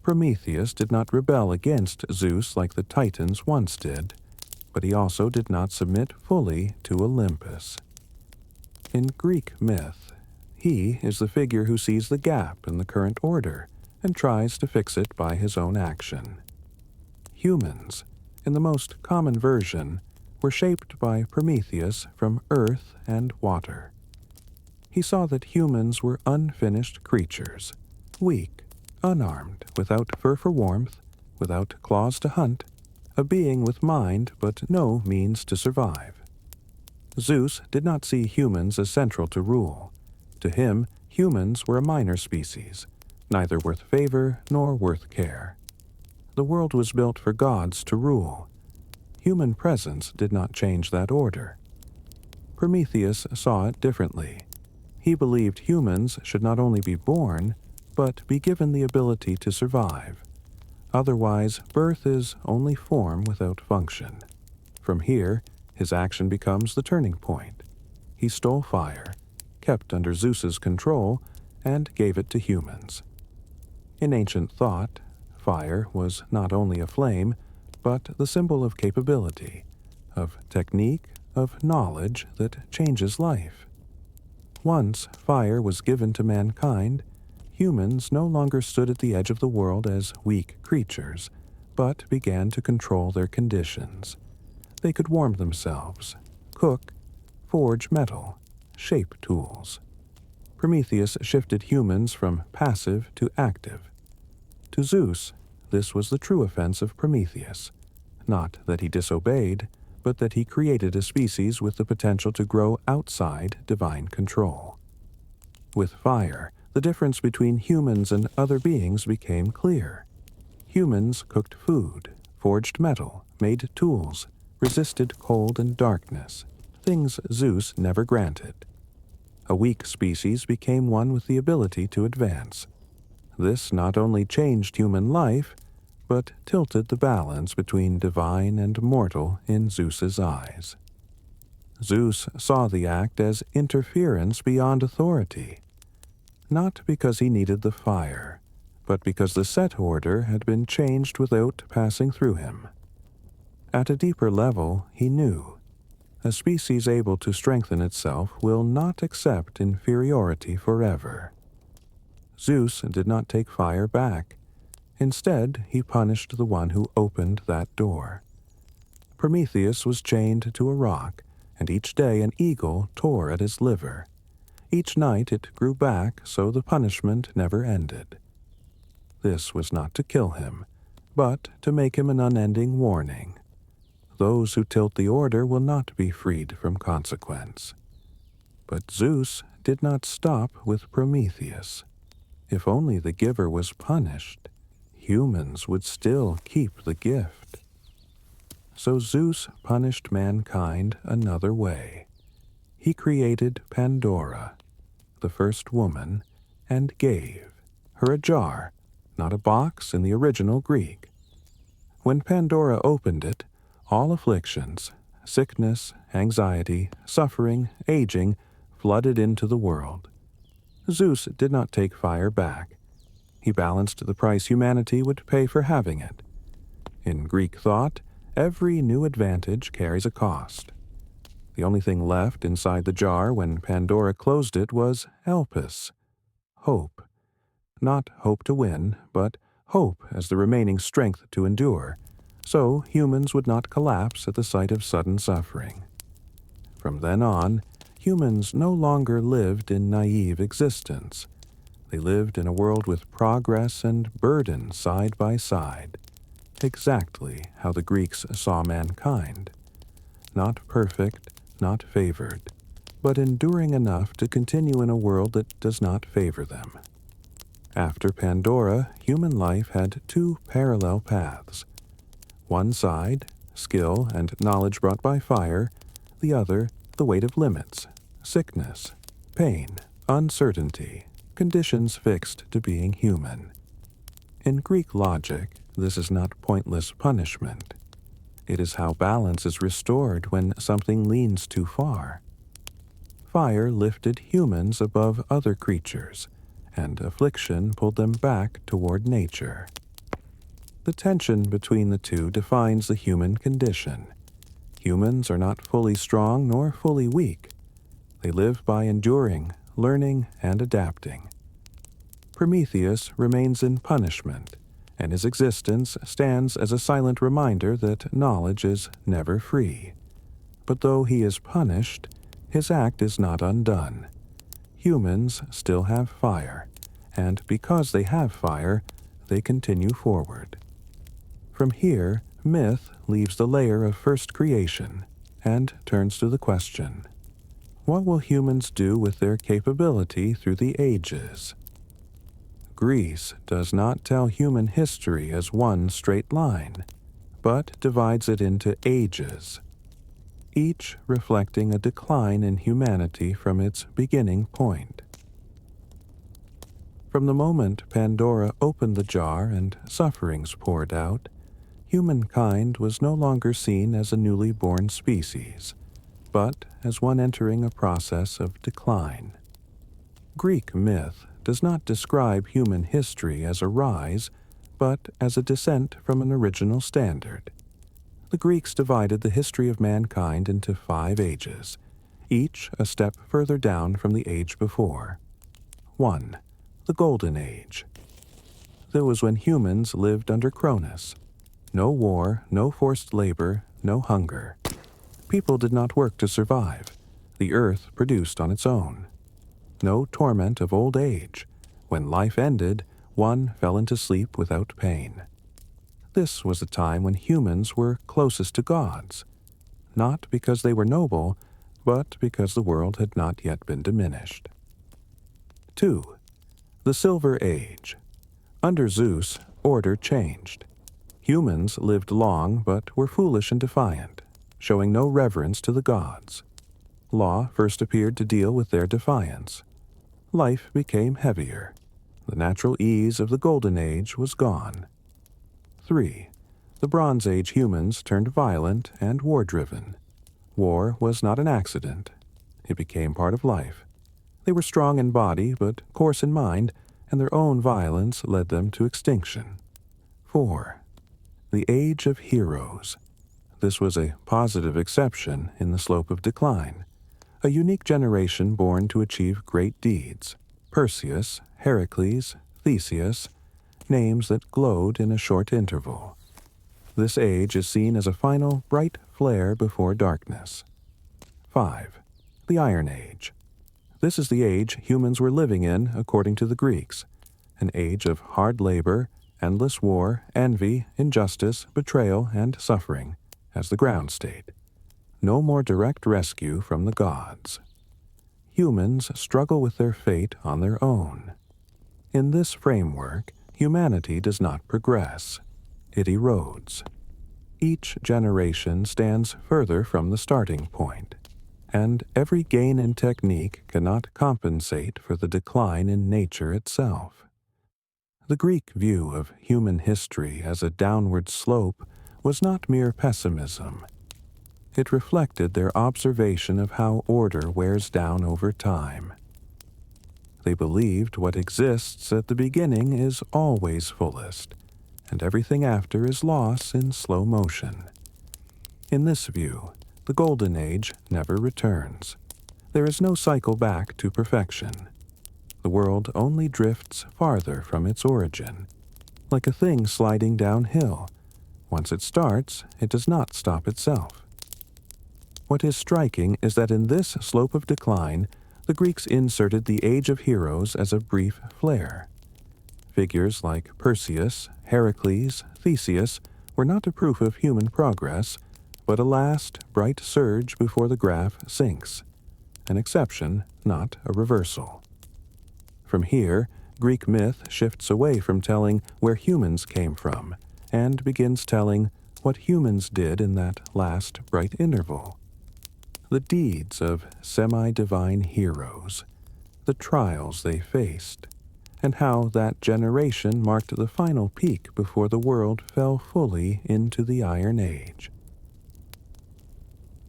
Prometheus did not rebel against Zeus like the Titans once did, but he also did not submit fully to Olympus. In Greek myth, he is the figure who sees the gap in the current order and tries to fix it by his own action. Humans, in the most common version, were shaped by Prometheus from earth and water. He saw that humans were unfinished creatures, weak, unarmed, without fur for warmth, without claws to hunt, a being with mind but no means to survive. Zeus did not see humans as central to rule. To him, humans were a minor species, neither worth favor nor worth care. The world was built for gods to rule. Human presence did not change that order. Prometheus saw it differently. He believed humans should not only be born, but be given the ability to survive. Otherwise, birth is only form without function. From here, his action becomes the turning point. He stole fire, kept under Zeus's control, and gave it to humans. In ancient thought, fire was not only a flame, but the symbol of capability, of technique, of knowledge that changes life. Once fire was given to mankind, humans no longer stood at the edge of the world as weak creatures, but began to control their conditions. They could warm themselves, cook, forge metal, shape tools. Prometheus shifted humans from passive to active. To Zeus, this was the true offense of Prometheus. Not that he disobeyed, but that he created a species with the potential to grow outside divine control. With fire, the difference between humans and other beings became clear. Humans cooked food, forged metal, made tools, resisted cold and darkness, things Zeus never granted. A weak species became one with the ability to advance. This not only changed human life, but tilted the balance between divine and mortal in Zeus's eyes. Zeus saw the act as interference beyond authority, not because he needed the fire, but because the set order had been changed without passing through him. At a deeper level, he knew, a species able to strengthen itself will not accept inferiority forever. Zeus did not take fire back. Instead, he punished the one who opened that door. Prometheus was chained to a rock, and each day an eagle tore at his liver. Each night it grew back, so the punishment never ended. This was not to kill him, but to make him an unending warning. Those who tilt the order will not be freed from consequence. But Zeus did not stop with Prometheus. If only the giver was punished, humans would still keep the gift. So Zeus punished mankind another way. He created Pandora, the first woman, and gave her a jar, not a box in the original Greek. When Pandora opened it, all afflictions, sickness, anxiety, suffering, aging, flooded into the world. Zeus did not take fire back. He balanced the price humanity would pay for having it. In Greek thought, every new advantage carries a cost. The only thing left inside the jar when Pandora closed it was elpis, hope. Not hope to win, but hope as the remaining strength to endure, so humans would not collapse at the sight of sudden suffering. From then on, humans no longer lived in naive existence. They lived in a world with progress and burden side by side, exactly how the Greeks saw mankind. Not perfect, not favored, but enduring enough to continue in a world that does not favor them. After Pandora, human life had two parallel paths. One side, skill and knowledge brought by fire, the other, the weight of limits, sickness, pain, uncertainty, conditions fixed to being human. In Greek logic, this is not pointless punishment. It is how balance is restored when something leans too far. fire lifted humans above other creatures, and affliction pulled them back toward nature. The tension between the two defines the human condition. Humans are not fully strong nor fully weak. They live by enduring, learning, and adapting. Prometheus remains in punishment, and his existence stands as a silent reminder that knowledge is never free. But though he is punished, his act is not undone. Humans still have fire, and because they have fire, they continue forward. From here, myth leaves the layer of first creation and turns to the question, what will humans do with their capability through the ages? Greece does not tell human history as one straight line, but divides it into ages, each reflecting a decline in humanity from its beginning point. From the moment Pandora opened the jar and sufferings poured out, humankind was no longer seen as a newly born species, but as one entering a process of decline. Greek myth does not describe human history as a rise, but as a descent from an original standard. The Greeks divided the history of mankind into 5 ages, each a step further down from the age before. 1. The Golden Age. That was when humans lived under Cronus. No war, no forced labor, no hunger. People did not work to survive. The earth produced on its own. No torment of old age. When life ended, one fell into sleep without pain. This was a time when humans were closest to gods, not because they were noble, but because the world had not yet been diminished. 2. The Silver Age. Under Zeus, order changed. Humans lived long but were foolish and defiant, showing no reverence to the gods. Law first appeared to deal with their defiance. Life became heavier. The natural ease of the Golden Age was gone. 3. The Bronze Age humans turned violent and war-driven. War was not an accident. It became part of life. They were strong in body but coarse in mind, and their own violence led them to extinction. 4. The Age of Heroes. This was a positive exception in the slope of decline. A unique generation born to achieve great deeds. Perseus, Heracles, Theseus, names that glowed in a short interval. This age is seen as a final bright flare before darkness. 5. The Iron Age. This is the age humans were living in according to the Greeks, an age of hard labor, endless war, envy, injustice, betrayal, and suffering, as the ground state. No more direct rescue from the gods. Humans struggle with their fate on their own. In this framework, humanity does not progress. It erodes. Each generation stands further from the starting point, and every gain in technique cannot compensate for the decline in nature itself. The Greek view of human history as a downward slope was not mere pessimism. It reflected their observation of how order wears down over time. They believed what exists at the beginning is always fullest, and everything after is loss in slow motion. In this view, the Golden Age never returns. There is no cycle back to perfection. The world only drifts farther from its origin, like a thing sliding downhill. Once it starts, it does not stop itself. What is striking is that in this slope of decline, the Greeks inserted the Age of Heroes as a brief flare. Figures like Perseus, Heracles, Theseus were not a proof of human progress, but a last, bright surge before the graph sinks. An exception, not a reversal. From here, Greek myth shifts away from telling where humans came from and begins telling what humans did in that last bright interval. The deeds of semi-divine heroes, the trials they faced, and how that generation marked the final peak before the world fell fully into the Iron Age.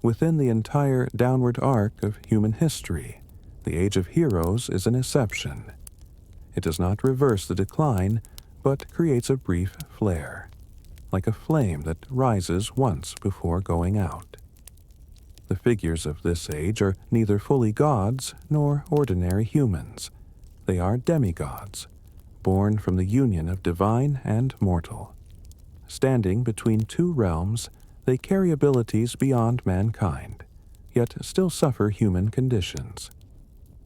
Within the entire downward arc of human history, the Age of Heroes is an exception. It does not reverse the decline, but creates a brief flare, like a flame that rises once before going out. The figures of this age are neither fully gods nor ordinary humans. They are demigods, born from the union of divine and mortal. Standing between two realms, they carry abilities beyond mankind, yet still suffer human conditions.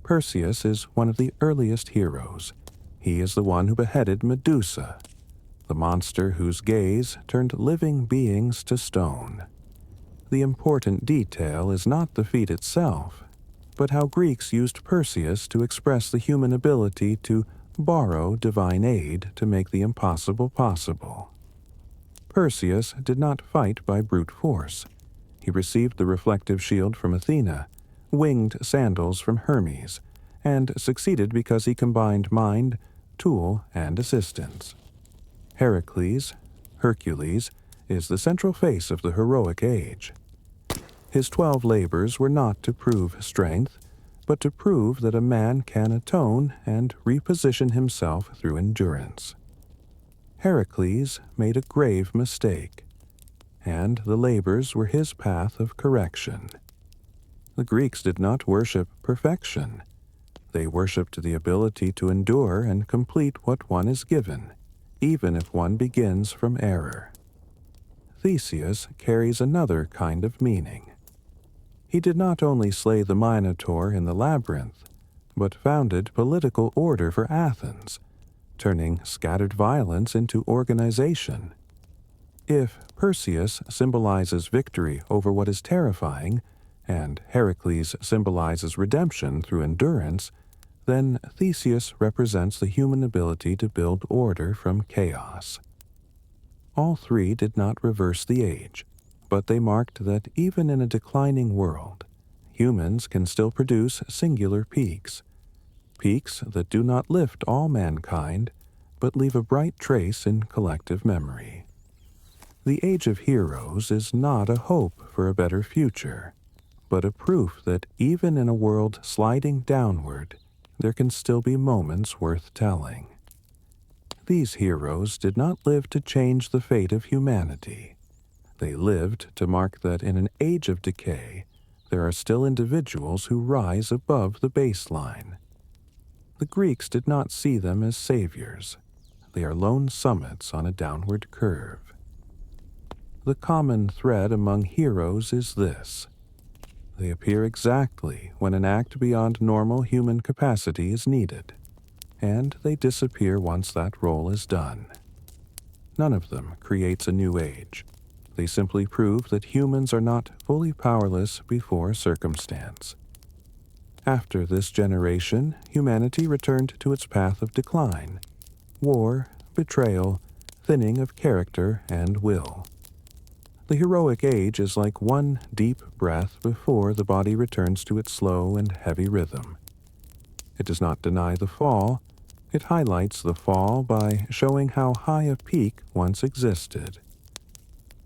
Perseus is one of the earliest heroes. He is the one who beheaded Medusa, the monster whose gaze turned living beings to stone. The important detail is not the feat itself, but how Greeks used Perseus to express the human ability to borrow divine aid to make the impossible possible. Perseus did not fight by brute force. He received the reflective shield from Athena, winged sandals from Hermes, and succeeded because he combined mind, tool, and assistance. Hercules is the central face of the heroic age. His 12 labors were not to prove strength, but to prove that a man can atone and reposition himself through endurance. Heracles made a grave mistake, and the labors were his path of correction. The Greeks did not worship perfection. They worshipped the ability to endure and complete what one is given, even if one begins from error. Theseus carries another kind of meaning. He did not only slay the Minotaur in the labyrinth, but founded political order for Athens, turning scattered violence into organization. If Perseus symbolizes victory over what is terrifying, and Heracles symbolizes redemption through endurance, then Theseus represents the human ability to build order from chaos. All three did not reverse the age, but they marked that even in a declining world, humans can still produce singular peaks that do not lift all mankind, but leave a bright trace in collective memory. The Age of Heroes is not a hope for a better future, but a proof that even in a world sliding downward, there can still be moments worth telling. These heroes did not live to change the fate of humanity. They lived to mark that in an age of decay, there are still individuals who rise above the baseline. The Greeks did not see them as saviors. They are lone summits on a downward curve. The common thread among heroes is this: they appear exactly when an act beyond normal human capacity is needed, and they disappear once that role is done. None of them creates a new age. They simply prove that humans are not fully powerless before circumstance. After this generation, humanity returned to its path of decline: war, betrayal, thinning of character and will. The heroic age is like one deep breath before the body returns to its slow and heavy rhythm. It does not deny the fall. It highlights the fall by showing how high a peak once existed.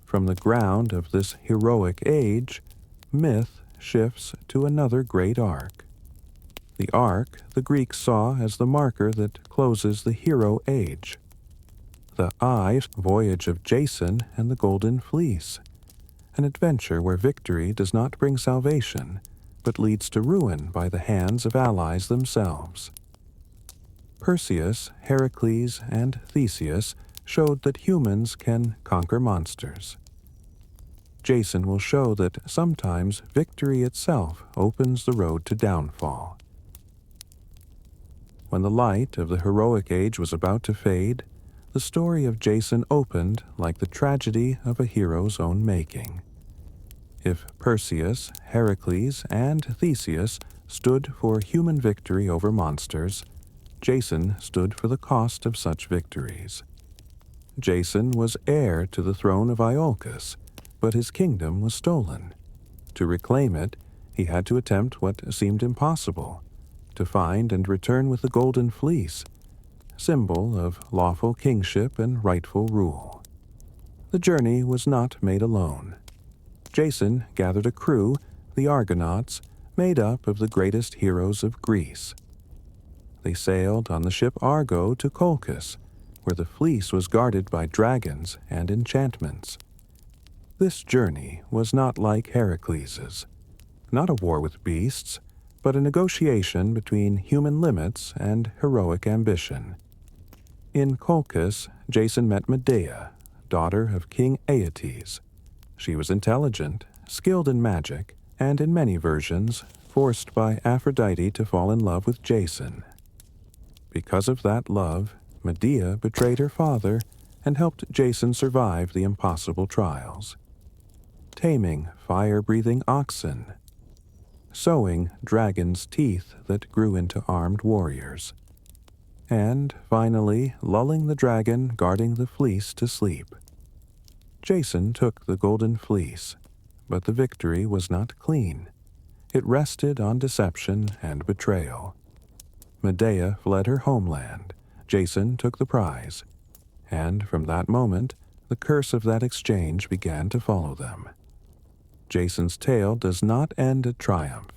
From the ground of this heroic age, myth shifts to another great arc. The arc the Greeks saw as the marker that closes the hero age. The voyage of Jason and the Golden Fleece, an adventure where victory does not bring salvation, but leads to ruin by the hands of allies themselves. Perseus, Heracles, and Theseus showed that humans can conquer monsters. Jason will show that sometimes victory itself opens the road to downfall. When the light of the heroic age was about to fade, the story of Jason opened like the tragedy of a hero's own making. If Perseus, Heracles, and Theseus stood for human victory over monsters, Jason stood for the cost of such victories. Jason was heir to the throne of Iolcus, but his kingdom was stolen. To reclaim it, he had to attempt what seemed impossible: to find and return with the Golden Fleece, symbol of lawful kingship and rightful rule. The journey was not made alone. Jason gathered a crew, the Argonauts, made up of the greatest heroes of Greece. They sailed on the ship Argo to Colchis, where the fleece was guarded by dragons and enchantments. This journey was not like Heracles's, not a war with beasts, but a negotiation between human limits and heroic ambition. In Colchis, Jason met Medea, daughter of King Aeetes. She was intelligent, skilled in magic, and in many versions, forced by Aphrodite to fall in love with Jason. Because of that love, Medea betrayed her father and helped Jason survive the impossible trials. Taming fire-breathing oxen, sowing dragons' teeth that grew into armed warriors, and finally lulling the dragon guarding the fleece to sleep. Jason took the golden fleece, but the victory was not clean. It rested on deception and betrayal. Medea fled her homeland. Jason took the prize, and from that moment, the curse of that exchange began to follow them. Jason's tale does not end at triumph,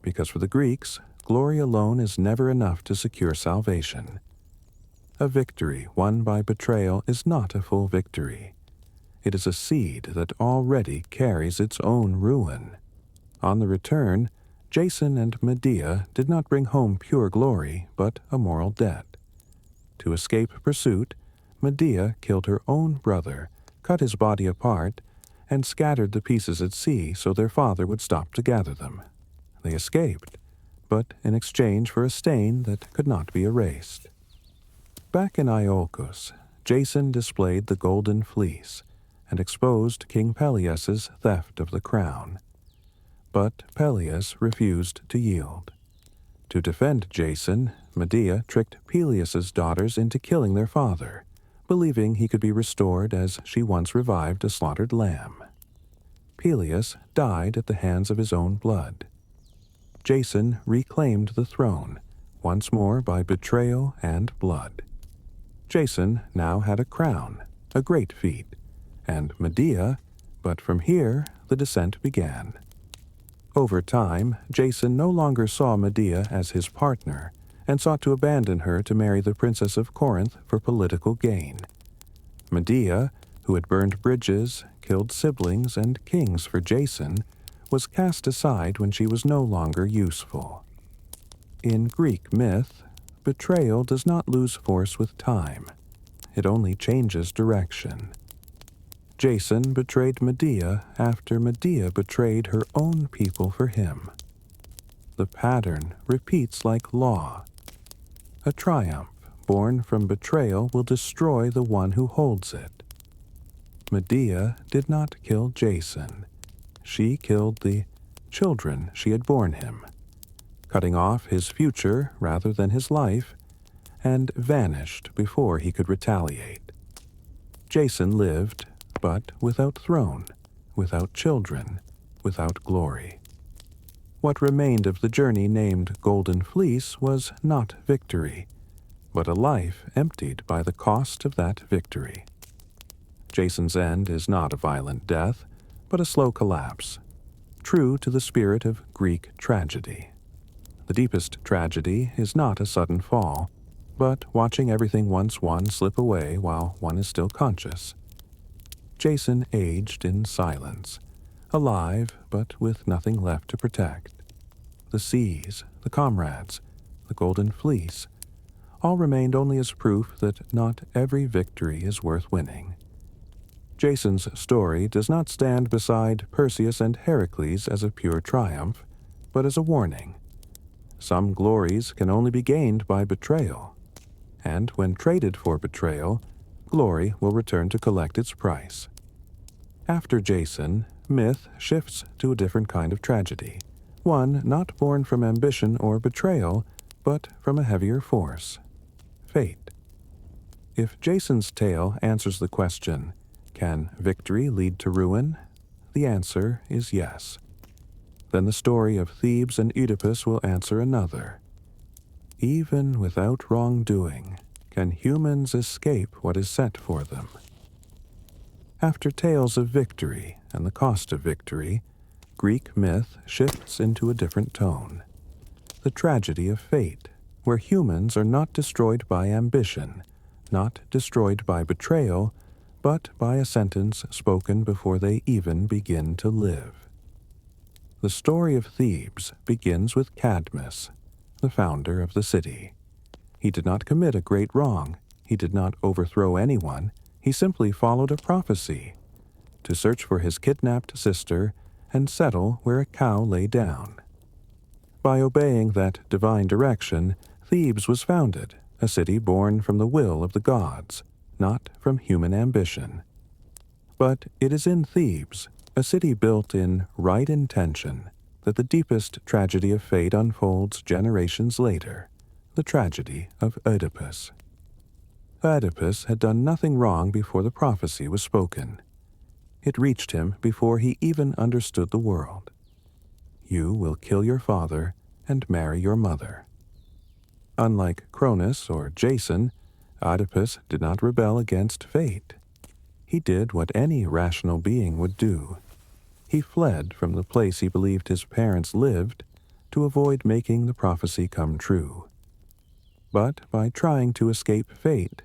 because for the Greeks, glory alone is never enough to secure salvation. A victory won by betrayal is not a full victory. It is a seed that already carries its own ruin. On the return, Jason and Medea did not bring home pure glory, but a moral debt. To escape pursuit, Medea killed her own brother, cut his body apart, and scattered the pieces at sea so their father would stop to gather them. They escaped, but in exchange for a stain that could not be erased. Back in Iolcus, Jason displayed the golden fleece and exposed King Peleus's theft of the crown. But Peleus refused to yield. To defend Jason, Medea tricked Peleus's daughters into killing their father, believing he could be restored as she once revived a slaughtered lamb. Peleus died at the hands of his own blood. Jason reclaimed the throne, once more by betrayal and blood. Jason now had a crown, a great feat, and Medea, but from here the descent began. Over time, Jason no longer saw Medea as his partner, and sought to abandon her to marry the princess of Corinth for political gain. Medea, who had burned bridges, killed siblings and kings for Jason, was cast aside when she was no longer useful. In Greek myth, betrayal does not lose force with time. It only changes direction. Jason betrayed Medea after Medea betrayed her own people for him. The pattern repeats like law. A triumph born from betrayal will destroy the one who holds it. Medea did not kill Jason. She killed the children she had borne him, cutting off his future rather than his life, and vanished before he could retaliate. Jason lived, but without throne, without children, without glory. What remained of the journey named Golden Fleece was not victory, but a life emptied by the cost of that victory. Jason's end is not a violent death, but a slow collapse, true to the spirit of Greek tragedy. The deepest tragedy is not a sudden fall, but watching everything once won slip away while one is still conscious. Jason aged in silence, alive but with nothing left to protect. The seas, the comrades, the golden fleece, all remained only as proof that not every victory is worth winning. Jason's story does not stand beside Perseus and Heracles as a pure triumph, but as a warning. Some glories can only be gained by betrayal, and when traded for betrayal, glory will return to collect its price. After Jason, myth shifts to a different kind of tragedy, one not born from ambition or betrayal, but from a heavier force, fate. If Jason's tale answers the question, can victory lead to ruin? The answer is yes. Then the story of Thebes and Oedipus will answer another. Even without wrongdoing, can humans escape what is set for them? After tales of victory and the cost of victory, Greek myth shifts into a different tone. The tragedy of fate, where humans are not destroyed by ambition, not destroyed by betrayal, but by a sentence spoken before they even begin to live. The story of Thebes begins with Cadmus, the founder of the city. He did not commit a great wrong. He did not overthrow anyone. He simply followed a prophecy to search for his kidnapped sister and settle where a cow lay down. By obeying that divine direction, Thebes was founded, a city born from the will of the gods, not from human ambition. But it is in Thebes, a city built in right intention, that the deepest tragedy of fate unfolds generations later, the tragedy of Oedipus. Oedipus had done nothing wrong before the prophecy was spoken. It reached him before he even understood the world. You will kill your father and marry your mother. Unlike Cronus or Jason, Oedipus did not rebel against fate. He did what any rational being would do. He fled from the place he believed his parents lived to avoid making the prophecy come true. But by trying to escape fate,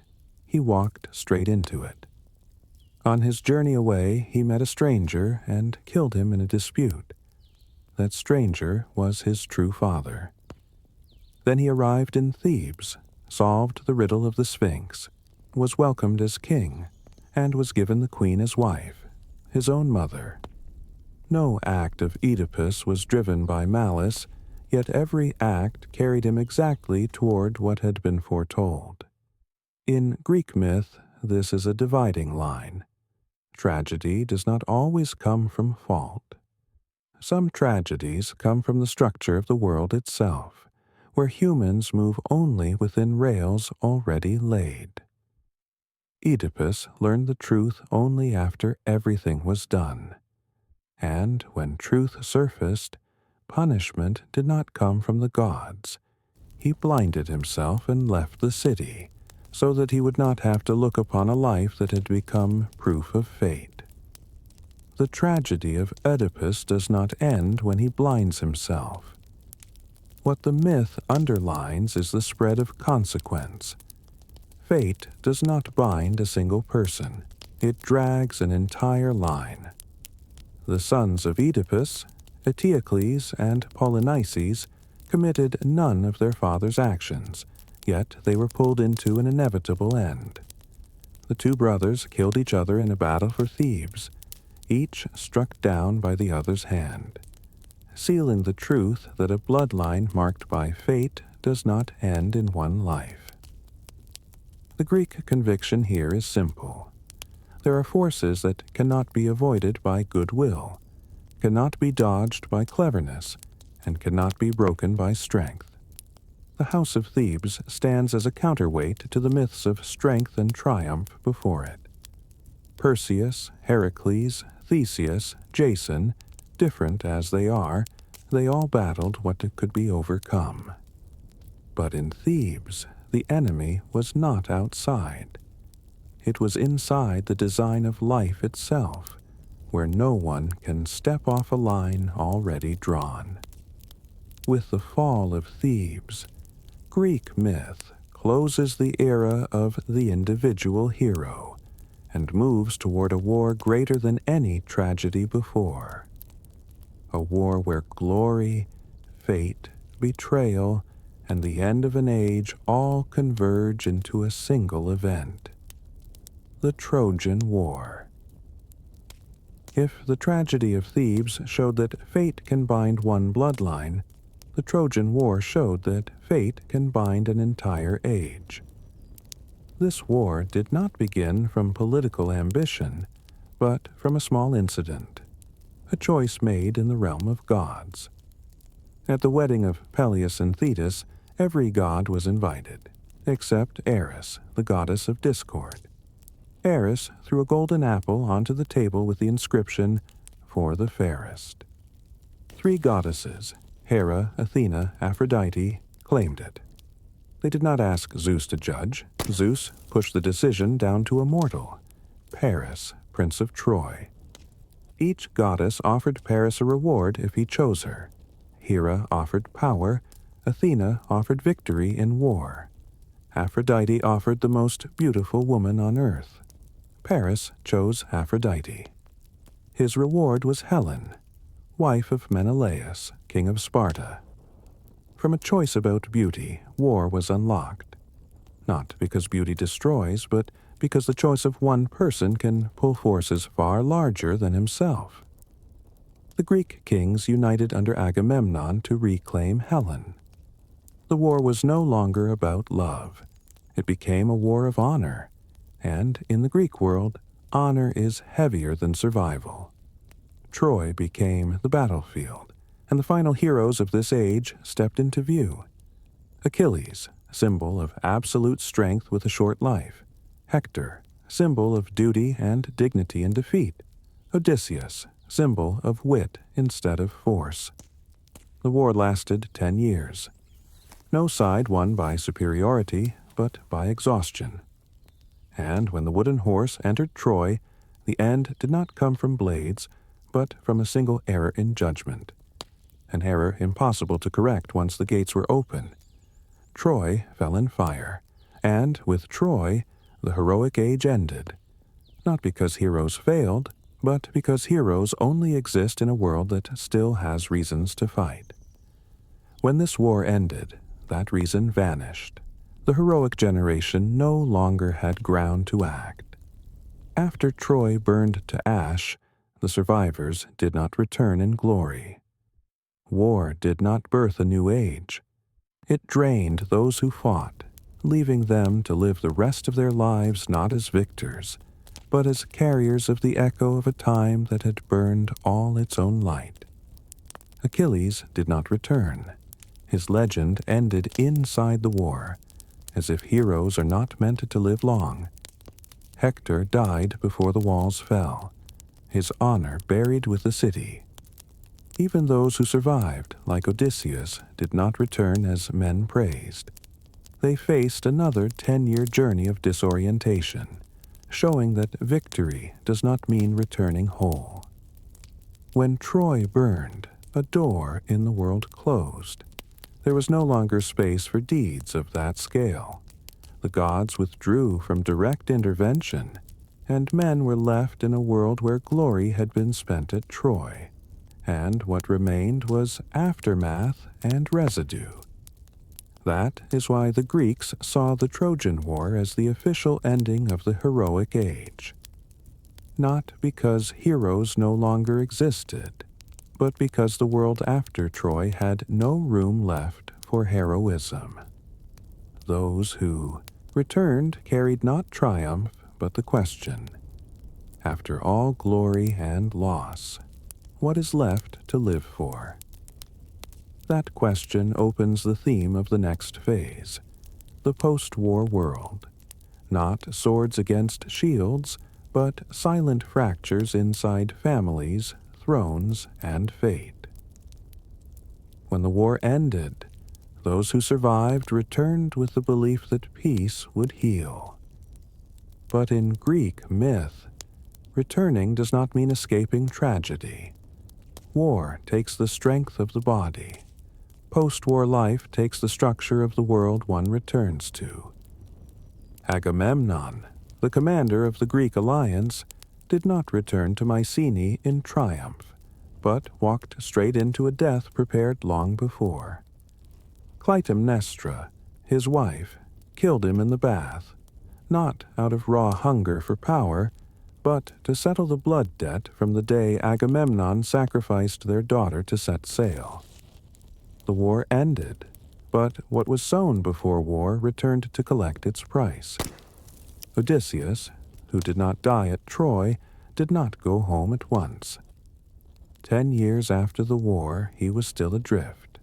he walked straight into it. On his journey away, he met a stranger and killed him in a dispute. That stranger was his true father. Then he arrived in Thebes, solved the riddle of the Sphinx, was welcomed as king, and was given the queen as wife, his own mother. No act of Oedipus was driven by malice, yet every act carried him exactly toward what had been foretold. In Greek myth, this is a dividing line. Tragedy does not always come from fault. Some tragedies come from the structure of the world itself, where humans move only within rails already laid. Oedipus learned the truth only after everything was done. And when truth surfaced, punishment did not come from the gods. He blinded himself and left the city, so that he would not have to look upon a life that had become proof of fate. The tragedy of Oedipus does not end when he blinds himself. What the myth underlines is the spread of consequence. Fate does not bind a single person. It drags an entire line. The sons of Oedipus, Eteocles and Polynices, committed none of their father's actions, yet they were pulled into an inevitable end. The two brothers killed each other in a battle for Thebes, each struck down by the other's hand, sealing the truth that a bloodline marked by fate does not end in one life. The Greek conviction here is simple. There are forces that cannot be avoided by goodwill, cannot be dodged by cleverness, and cannot be broken by strength. The House of Thebes stands as a counterweight to the myths of strength and triumph before it. Perseus, Heracles, Theseus, Jason, different as they all battled what could be overcome. But in Thebes, the enemy was not outside. It was inside the design of life itself, where no one can step off a line already drawn. With the fall of Thebes, Greek myth closes the era of the individual hero and moves toward a war greater than any tragedy before. A war where glory, fate, betrayal, and the end of an age all converge into a single event. The Trojan War. If the tragedy of Thebes showed that fate can bind one bloodline, the Trojan War showed that fate can bind an entire age. This war did not begin from political ambition, but from a small incident, a choice made in the realm of gods. At the wedding of Peleus and Thetis, every god was invited, except Eris, the goddess of discord. Eris threw a golden apple onto the table with the inscription, "For the fairest." 3 goddesses, Hera, Athena, Aphrodite, claimed it. They did not ask Zeus to judge. Zeus pushed the decision down to a mortal. Paris Prince of Troy. Each goddess offered Paris a reward if he chose her. Hera offered power, Athena offered victory in war. Aphrodite offered the most beautiful woman on earth. Paris chose Aphrodite. His reward was Helen, wife of Menelaus, king of Sparta. From a choice about beauty, war was unlocked. Not because beauty destroys, but because the choice of one person can pull forces far larger than himself. The Greek kings united under Agamemnon to reclaim Helen. The war was no longer about love. It became a war of honor, and in the Greek world, honor is heavier than survival. Troy became the battlefield, and the final heroes of this age stepped into view. Achilles, symbol of absolute strength with a short life. Hector, symbol of duty and dignity in defeat. Odysseus, symbol of wit instead of force. The war lasted 10 years. No side won by superiority, but by exhaustion. And when the wooden horse entered Troy, the end did not come from blades, but from a single error in judgment. An error impossible to correct once the gates were open. Troy fell in fire, and with Troy, the heroic age ended. Not because heroes failed, but because heroes only exist in a world that still has reasons to fight. When this war ended, that reason vanished. The heroic generation no longer had ground to act. After Troy burned to ash, the survivors did not return in glory. War did not birth a new age. It drained those who fought, leaving them to live the rest of their lives not as victors, but as carriers of the echo of a time that had burned all its own light. Achilles did not return. His legend ended inside the war, as if heroes are not meant to live long. Hector died before the walls fell, his honor buried with the city. Even those who survived, like Odysseus, did not return as men praised. They faced another 10-year journey of disorientation, showing that victory does not mean returning whole. When Troy burned, a door in the world closed. There was no longer space for deeds of that scale. The gods withdrew from direct intervention, and men were left in a world where glory had been spent at Troy, and what remained was aftermath and residue. That is why the Greeks saw the Trojan War as the official ending of the heroic age. Not because heroes no longer existed, but because the world after Troy had no room left for heroism. Those who returned carried not triumph, but the question, after all glory and loss, what is left to live for? That question opens the theme of the next phase, the post-war world. Not swords against shields, but silent fractures inside families, thrones, and fate. When the war ended, those who survived returned with the belief that peace would heal. But in Greek myth, returning does not mean escaping tragedy. War takes the strength of the body. Post-war life takes the structure of the world one returns to. Agamemnon, the commander of the Greek alliance, did not return to Mycenae in triumph, but walked straight into a death prepared long before. Clytemnestra, his wife, killed him in the bath, not out of raw hunger for power, but to settle the blood debt from the day Agamemnon sacrificed their daughter to set sail. The war ended, but what was sown before war returned to collect its price. Odysseus, who did not die at Troy, did not go home at once. 10 years after the war, he was still adrift,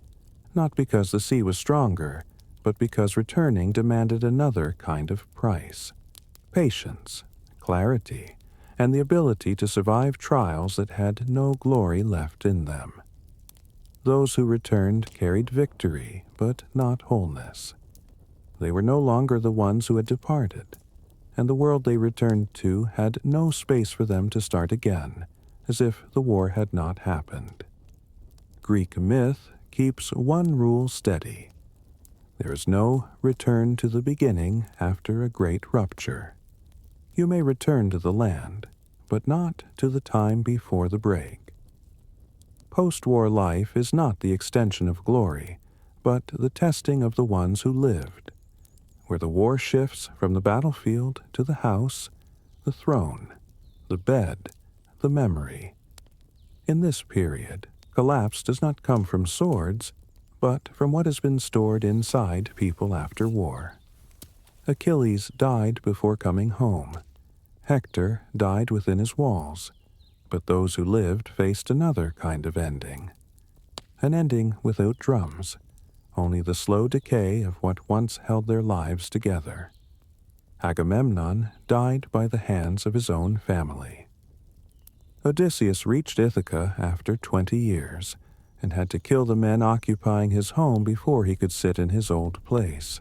not because the sea was stronger, but because returning demanded another kind of price: patience, clarity, and the ability to survive trials that had no glory left in them. Those who returned carried victory, but not wholeness. They were no longer the ones who had departed, and the world they returned to had no space for them to start again, as if the war had not happened. Greek myth keeps one rule steady. There is no return to the beginning after a great rupture. You may return to the land, but not to the time before the break. Post-war life is not the extension of glory, but the testing of the ones who lived, where the war shifts from the battlefield to the house, the throne, the bed, the memory. In this period, collapse does not come from swords, but from what has been stored inside people after war. Achilles died before coming home. Hector died within his walls, but those who lived faced another kind of ending. An ending without drums, only the slow decay of what once held their lives together. Agamemnon died by the hands of his own family. Odysseus reached Ithaca after 20 years, and had to kill the men occupying his home before he could sit in his old place.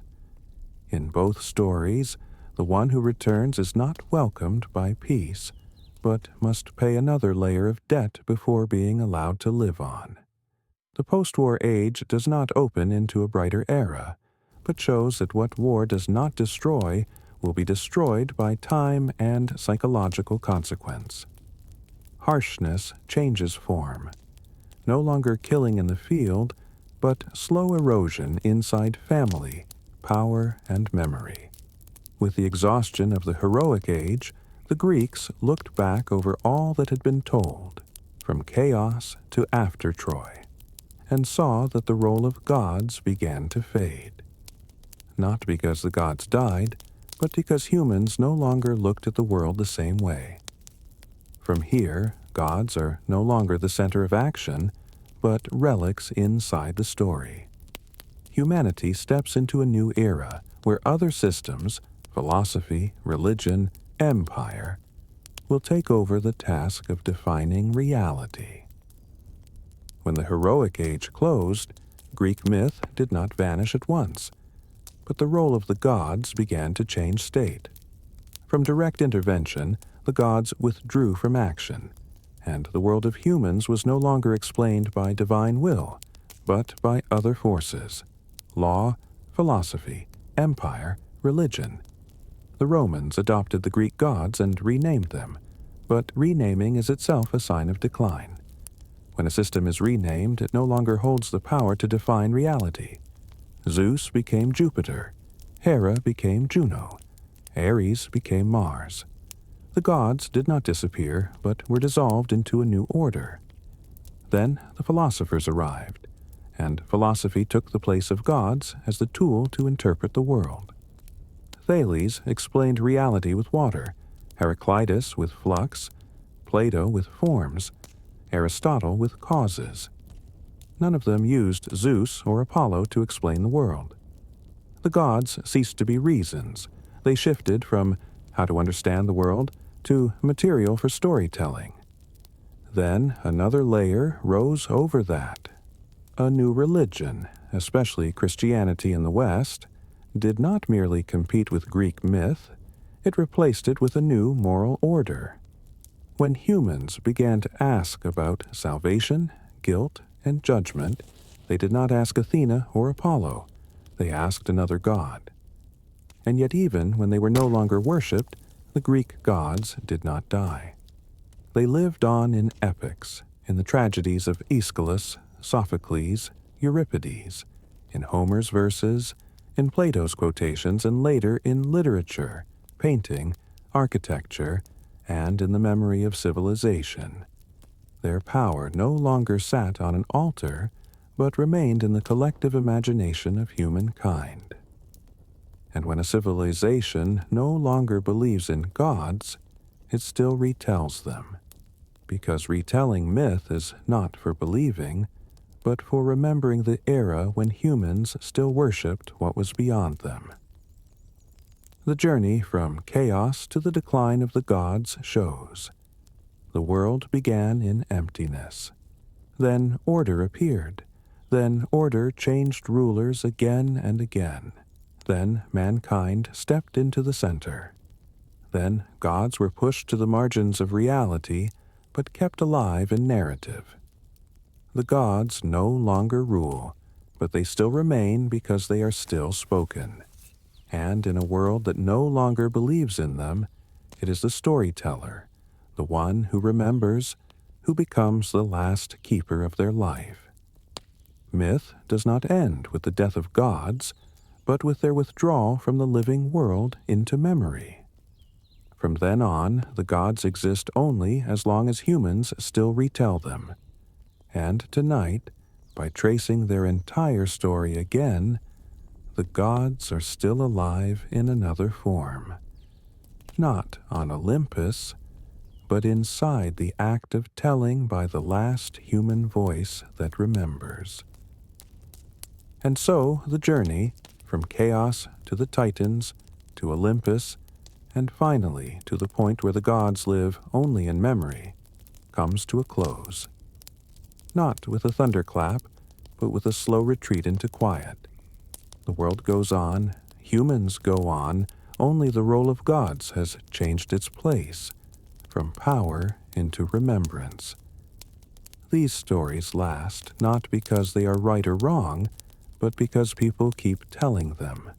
In both stories, the one who returns is not welcomed by peace, but must pay another layer of debt before being allowed to live on. The post-war age does not open into a brighter era, but shows that what war does not destroy will be destroyed by time and psychological consequence. Harshness changes form. No longer killing in the field, but slow erosion inside family, power, and memory. With the exhaustion of the heroic age, the Greeks looked back over all that had been told, from chaos to after Troy, and saw that the role of gods began to fade. Not because the gods died, but because humans no longer looked at the world the same way. From here, gods are no longer the center of action, but relics inside the story. Humanity steps into a new era where other systems, philosophy, religion, empire, will take over the task of defining reality. When the heroic age closed, Greek myth did not vanish at once, but the role of the gods began to change state. From direct intervention, the gods withdrew from action, and the world of humans was no longer explained by divine will, but by other forces: law, philosophy, empire, religion. The Romans adopted the Greek gods and renamed them, but renaming is itself a sign of decline. When a system is renamed, it no longer holds the power to define reality. Zeus became Jupiter, Hera became Juno, Ares became Mars. The gods did not disappear, but were dissolved into a new order. Then the philosophers arrived, and philosophy took the place of gods as the tool to interpret the world. Thales explained reality with water, Heraclitus with flux, Plato with forms, Aristotle with causes. None of them used Zeus or Apollo to explain the world. The gods ceased to be reasons. They shifted from how to understand the world to material for storytelling. Then another layer rose over that. A new religion, especially Christianity in the West, did not merely compete with Greek myth, it replaced it with a new moral order. When humans began to ask about salvation, guilt, and judgment, they did not ask Athena or Apollo, they asked another god. And yet even when they were no longer worshipped, the Greek gods did not die. They lived on in epics, in the tragedies of Aeschylus, Sophocles, Euripides, in Homer's verses, in Plato's quotations, and later in literature, painting, architecture, and in the memory of civilization. Their power no longer sat on an altar, but remained in the collective imagination of humankind. And when a civilization no longer believes in gods, it still retells them, because retelling myth is not for believing, but for remembering the era when humans still worshipped what was beyond them. The journey from chaos to the decline of the gods shows. The world began in emptiness. Then order appeared. Then order changed rulers again and again. Then mankind stepped into the center. Then gods were pushed to the margins of reality, but kept alive in narrative. The gods no longer rule, but they still remain because they are still spoken. And in a world that no longer believes in them, it is the storyteller, the one who remembers, who becomes the last keeper of their life. Myth does not end with the death of gods, but with their withdrawal from the living world into memory. From then on, the gods exist only as long as humans still retell them. And tonight, by tracing their entire story again, the gods are still alive in another form. Not on Olympus, but inside the act of telling by the last human voice that remembers. And so the journey, from chaos to the Titans, to Olympus, and finally to the point where the gods live only in memory, comes to a close. Not with a thunderclap, but with a slow retreat into quiet. The world goes on, humans go on, only the role of gods has changed its place, from power into remembrance. These stories last not because they are right or wrong, but because people keep telling them.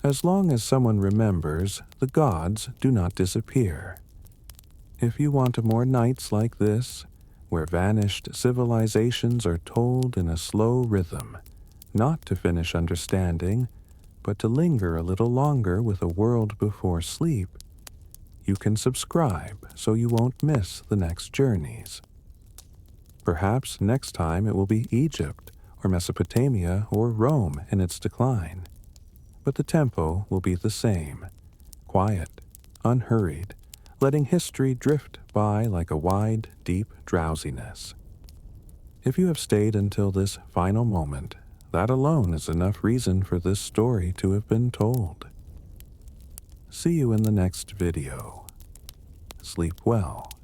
As long as someone remembers, the gods do not disappear. If you want more nights like this, where vanished civilizations are told in a slow rhythm, not to finish understanding, but to linger a little longer with a world before sleep, you can subscribe so you won't miss the next journeys. Perhaps next time it will be Egypt, or Mesopotamia, or Rome in its decline. But the tempo will be the same, quiet, unhurried, letting history drift by like a wide, deep drowsiness. If you have stayed until this final moment, that alone is enough reason for this story to have been told. See you in the next video. Sleep well.